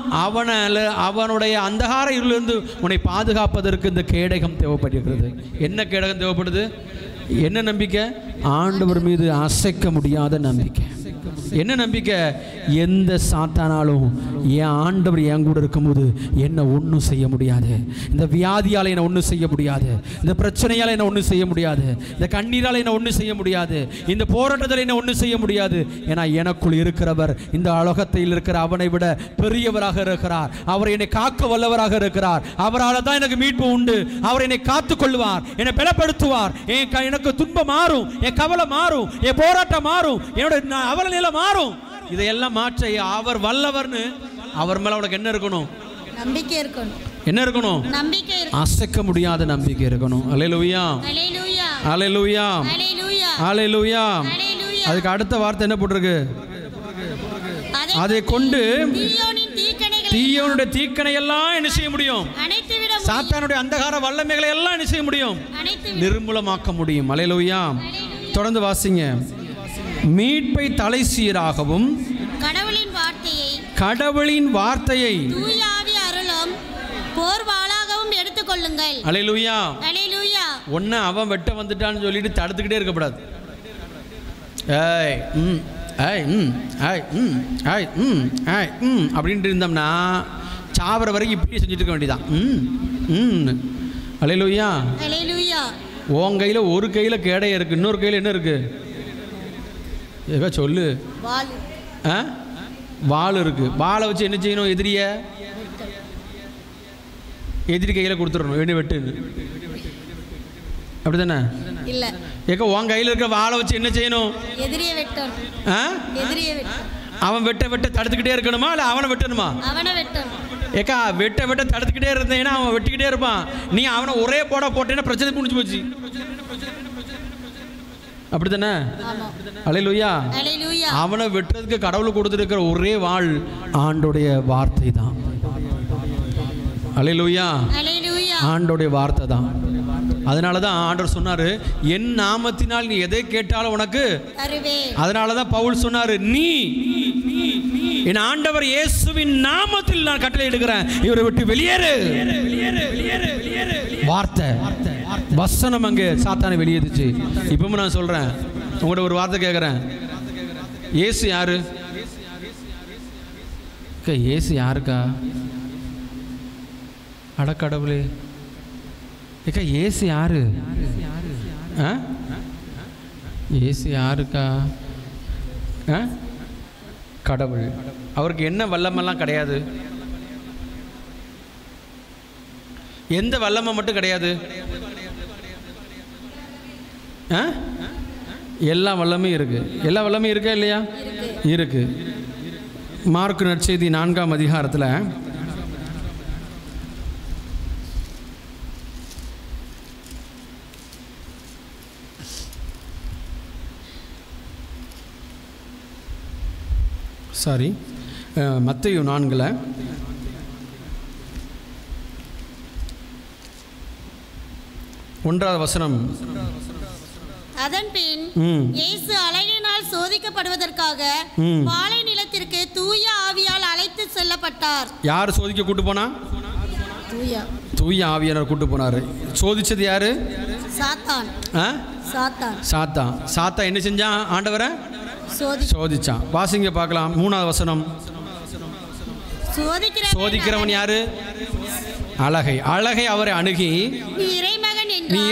அவனுடைய அந்தகார இருளிலிருந்து உன்னை பாதுகாப்பதற்கு இந்த கேடகம் தேவைப்படுகிறது. என்ன கேடகம் தேவைப்படுது, என்ன நம்பிக்கை, ஆண்டவர் மீது அசைக்க முடியாத நம்பிக்கை. என்ன நம்பிக்கை, எந்த சாத்தானாலும் என் ஆண்டவர் என் கூட இருக்கும்போது என்ன ஒன்றும் செய்ய முடியாது, இந்த வியாதியால் என்ன ஒன்றும் செய்ய முடியாது, இந்த பிரச்சனையால் என்ன ஒன்றும் செய்ய முடியாது, இந்த கண்ணீரால் என்ன ஒன்றும் செய்ய முடியாது, இந்த போராட்டத்தில் என்ன ஒன்றும் செய்ய முடியாது. ஏன்னா எனக்குள் இருக்கிறவர் இந்த உலகத்தில் இருக்கிற அவனை விட பெரியவராக இருக்கிறார். அவர் என்னை காக்க வல்லவராக இருக்கிறார். அவரால் தான் எனக்கு மீட்பு உண்டு. அவர் என்னை காத்து கொள்வார், என்னை பலப்படுத்துவார். எனக்கு துன்பம் மாறும், என் கவலை மாறும், என் போராட்டம் மாறும், என்னோட அவல நிலை மாறும். இதையெல்லாம் மாற்ற அவர் வல்லவர்னு அவர் மேல உனக்கு என்ன இருக்கணும், நம்பிக்கை இருக்கணும். என்ன இருக்கணும், நம்பிக்கை, அசைக்க முடியாத நம்பிக்கை இருக்கணும். அல்லேலூயா, அல்லேலூயா, அல்லேலூயா, அல்லேலூயா. அதுக்கு அடுத்த வார்த்தை என்ன போட்டிருக்கு, அதை கொண்டு தீயோனுடைய தீக்கணை எல்லாம் என்ன செய்ய முடியும், சாத்தானுடைய அந்தகார வல்லமைகளை எல்லாம் என்ன செய்ய முடியும், நிர்மூலமாக்க முடியும். அல்லேலூயா. தொடர்ந்து வாசிங்க. மீட்பை தலை சீராகவும் கடவுளின் வார்த்தையை தூய ஆவி அருளும் போர்வாளாகவும் எடுத்துக்கொள்ளுங்கள். அல்லேலூயா, அல்லேலூயா. ஒன்னு அவன் வெட்ட வந்துட்டான்னு சொல்லிட்டு தடுத்துக்கிட்டே இருக்கக்கூடாது. அப்படின்ட்டு இருந்தோம்னா சாவர வரைக்கும் இப்படி செஞ்சுட்டு இருக்க வேண்டியதான். அல்லேலூயா, அல்லேலூயா. உன் கையில் ஒரு கையில் கேடைய இருக்கு, இன்னொரு கையில் என்ன இருக்கு, ஏதோ சொல்லு, வாள் இருக்கு. வாளை வச்சு என்ன செய்யணும், எதிரி கையில் கொடுத்துடணும், வேணும் வெட்டு. அப்படி தானே, இல்லை ஏக்கா உன் கையில் இருக்கிற வாளை வச்சு என்ன செய்யணும், எதிரியை வெட்டணும். அவன் வெட்ட தடுத்துக்கிட்டே இருக்கணுமா, இல்லை அவனை வெட்டணுமா, அவனை வெட்டணும். ஏக்கா வெட்ட தடுத்துக்கிட்டே இருந்தேன்னா அவன் வெட்டிக்கிட்டே இருப்பான். நீ அவனை ஒரே போட்டேன்னா பிரச்சனை புடிச்சு போச்சு. அப்படித்தானே, அல்லேலூயா. அவனை வெட்டுறதுக்கு கடவுள் கொடுத்துருக்கிற ஒரே வாள் ஆண்டோடைய வார்த்தை தான். அல்லேலூயா, ஆண்டோடைய வார்த்தை தான். அதனால தான் ஆண்டவர் சொன்னாரு, என் நாமத்தினால் நீ எதை கேட்டாலும் உனக்கு. அதனால தான் பவுல் சொன்னாரு, நீ என் ஆண்டவர் இயேசுவின் நாமத்தில் நான் கட்டளை எடுக்கிறேன், இவரை விட்டு வெளியேறு. வார்த்தை, வசனம் அங்கே சாத்தானை வெளியேறுச்சு. இப்பவும் நான் சொல்றேன், உங்கள்கிட்ட ஒரு வார்த்தை கேட்குறேன், இயேசு யாரு, இயேசு யாருக்கா, அடக்கடவுளே, ஏக்கா இயேசு யாரு, இயேசு யாருக்கா, கடவுள். அவருக்கு என்ன வல்லமெல்லாம் கிடையாது, எந்த வல்லமை மட்டும் கிடையாது, எல்லா வல்லமையும் இருக்கு. எல்லா வல்லமையும் இருக்கா இல்லையா, இருக்கு. மார்க்கு நற்செய்தி 4ஆம் அதிகாரத்தில் மத்தேயு 4 1ஆவது வசனம். அதன்பின் இயேசு அலையினால் சோதிக்கப்படுவதற்காக பாலை நிலத்திற்கு தூய ஆவியால் அழைத்து செல்லப்பட்டார். யார் சோதிக்க கூட்டு போனா, தூய ஆவியானவர் கூட்டு போனார். சோதிச்சது யாரு? சாத்தான். சாத்தான் என்ன செஞ்சான்? ஆண்டவரை சோதிச்சான். வாசிங்க பார்க்கலாம். 3வது வசனம். சோதிக்கிறவன் யாரு? அழகை அவரை அணுகி, நீ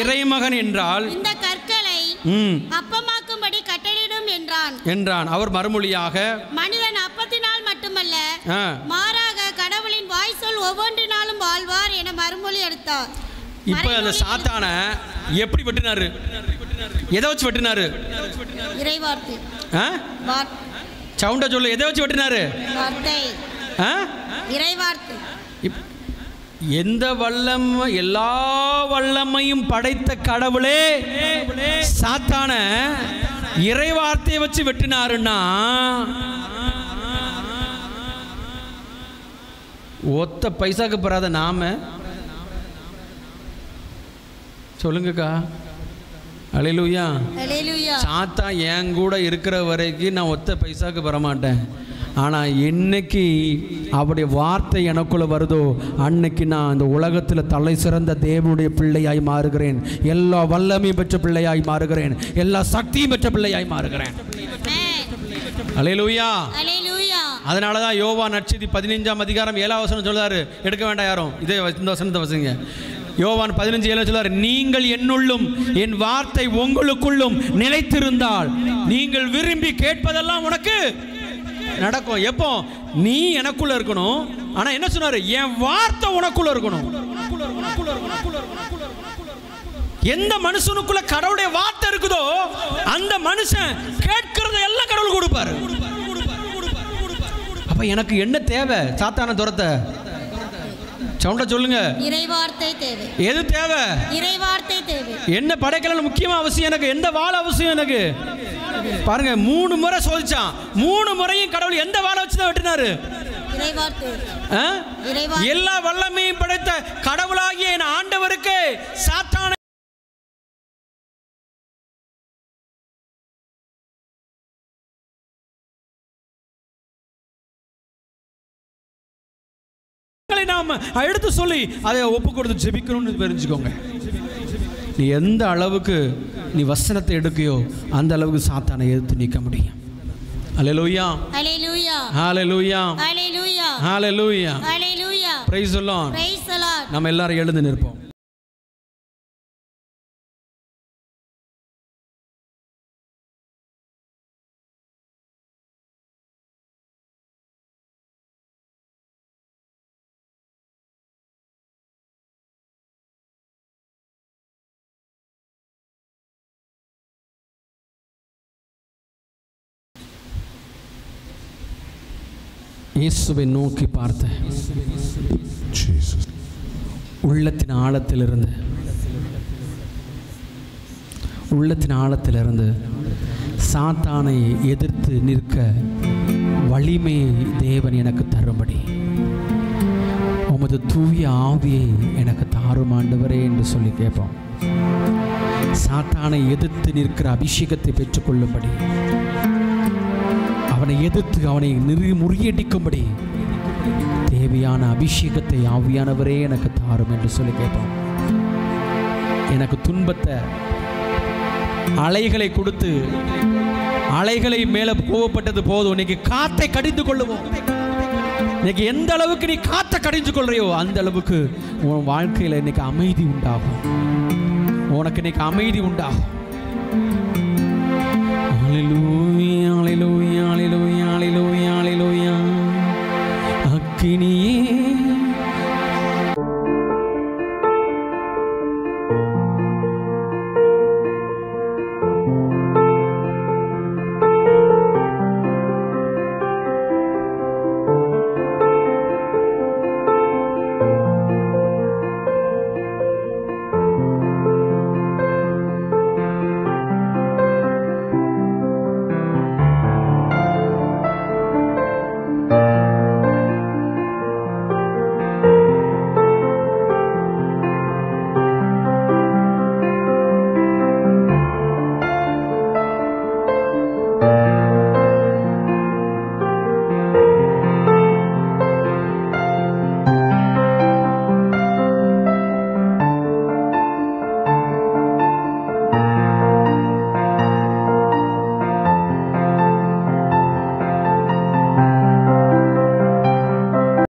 இறைமகன் என்றால் இந்த கற்களை அப்பமாக்கும்படி கட்டளையிடும் என்றான். அவர் மறுமொழியாக, மனிதன் அப்பத்தினால் மட்டுமல்ல மாறாக கடவுளின் வாய் சொல் ஒவ்வொன்றினாலும் வாழ்வார் என மறுமொழி எடுத்தார். இப்ப அந்த சாத்தானை எப்படி வெட்டினாரு? எதை வச்சு வெட்டினாரு? இறைவார்த்தை. சவுண்ட சொல்லு. எதை வச்சு வெட்டினாரு? இறைவார்த்தை. எந்த எல்லா வல்லமையும் படைத்த கடவுளே சாத்தான இறைவார்த்தையை வச்சு வெட்டினாருன்னா ஒத்த பைசாக்கு பெறாத நாம சொல்லுங்கக்கா. அல்லேலூயா. சாத்தான் என் கூட இருக்கிற வரைக்கும் நான் ஒத்த பைசாக்கு பெற மாட்டேன். ஆனால் என்னைக்கு அவருடைய வார்த்தை எனக்குள்ள வருதோ அன்னைக்கு நான் இந்த உலகத்தில் தலை சிறந்த தேவனுடைய பிள்ளையாய் மாறுகிறேன். எல்லா வல்லமையும் பெற்ற பிள்ளையாய் மாறுகிறேன். எல்லா சக்தியும் பெற்ற பிள்ளையாய் மாறுகிறேன். அல்லேலூயா. அதனால தான் யோவான் நற்செய்தி 15ஆம் அதிகாரம் 7ஆம் வசனம் சொல்றாரு. எடுக்க வேண்டாம் யாரும், இதே இந்த வசனத்தை வசங்க. யோவான் 15:7 சொல்றாரு, நீங்கள் என்னுள்ளும் என் வார்த்தை உங்களுக்குள்ளும் நிலைத்திருந்தால் நீங்கள் விரும்பி கேட்பதெல்லாம் உனக்கு நடக்கும். எப்போ? நீ எனக்குள்ள இருக்கணும். ஆனா என்ன சொன்னாரு? என் வார்த்தை உனக்குள்ள இருக்கணும். எந்த மனுஷனுக்குள்ள கடவுளுடைய வார்த்தை இருக்குதோ அந்த மனுஷன் கேட்கறத எல்லாம் கடவுள் கொடுப்பாரு. அப்ப எனக்கு என்ன தேவை? சாத்தான துரத்த சவுண்ட சொல்லுங்க. இறைவார்த்தை தேவை. எது தேவை? இறைவார்த்தை தேவை. என்ன படைக்கல முக்கியமா அவசியம் எனக்கு? எந்த வாழ அவசியம் எனக்கு? பாருங்க, 3 முறை சோதிச்சான். 3 முறையும் கடவுள் எந்த வாழ வச்சுதான் வெட்டினாரு? இறைவார்த்தை. எல்லா வல்லமையும் படைத்த கடவுளாகிய என் ஆண்டவருக்கு சாத்தான நாம எடுத்து சொல்லி அதை ஒப்பு கொடுத்து ஜெபிக்கணும்னு தெரிஞ்சுக்கோங்க. நீ எந்த அளவுக்கு நீ வசனத்தை எடுக்கையோ அந்த அளவுக்கு சாத்தானை எதிர்த்து நிற்க முடியும். அல்லேலூயா. அல்லேலூயா. ஹalleluya. அல்லேலூயா. ஹalleluya. அல்லேலூயா. praise the Lord. praise the Lord. நம்ம எல்லாரும் எழுந்து நிற்போம். இயேசுவை நோக்கி பார்த்த உள்ளத்தின் ஆழத்திலிருந்து சாத்தானை எதிர்த்து நிற்க வலிமையை தேவன் எனக்கு தரும்படி உமது தூய ஆவியை எனக்கு தாரும் ஆண்டவரே என்று சொல்லி கேட்போம். சாத்தானை எதிர்த்து நிற்கிற அபிஷேகத்தை பெற்றுக்கொள்ளும்படி, அவனை எதிர்த்து அவனை முறியடிக்கும்படி தேவையான அபிஷேகத்தை ஆவியானவரே எனக்கு தாரும் என்று சொல்லி கேட்போம். எனக்கு துன்பத்தை அலைகளை கொடுத்து அலைகளை மேல கோவப்பட்டது போதும். இன்னைக்கு காத்தை கடிந்து கொள்ளுவோம். இன்னைக்கு எந்த அளவுக்கு நீ காத்தை கடிந்து கொள்றியோ அந்த அளவுக்கு உன் வாழ்க்கையில் இன்னைக்கு அமைதி உண்டாகும். உனக்கு இன்னைக்கு அமைதி உண்டாகும். அல்லேலூயா. அல்லேலூயா.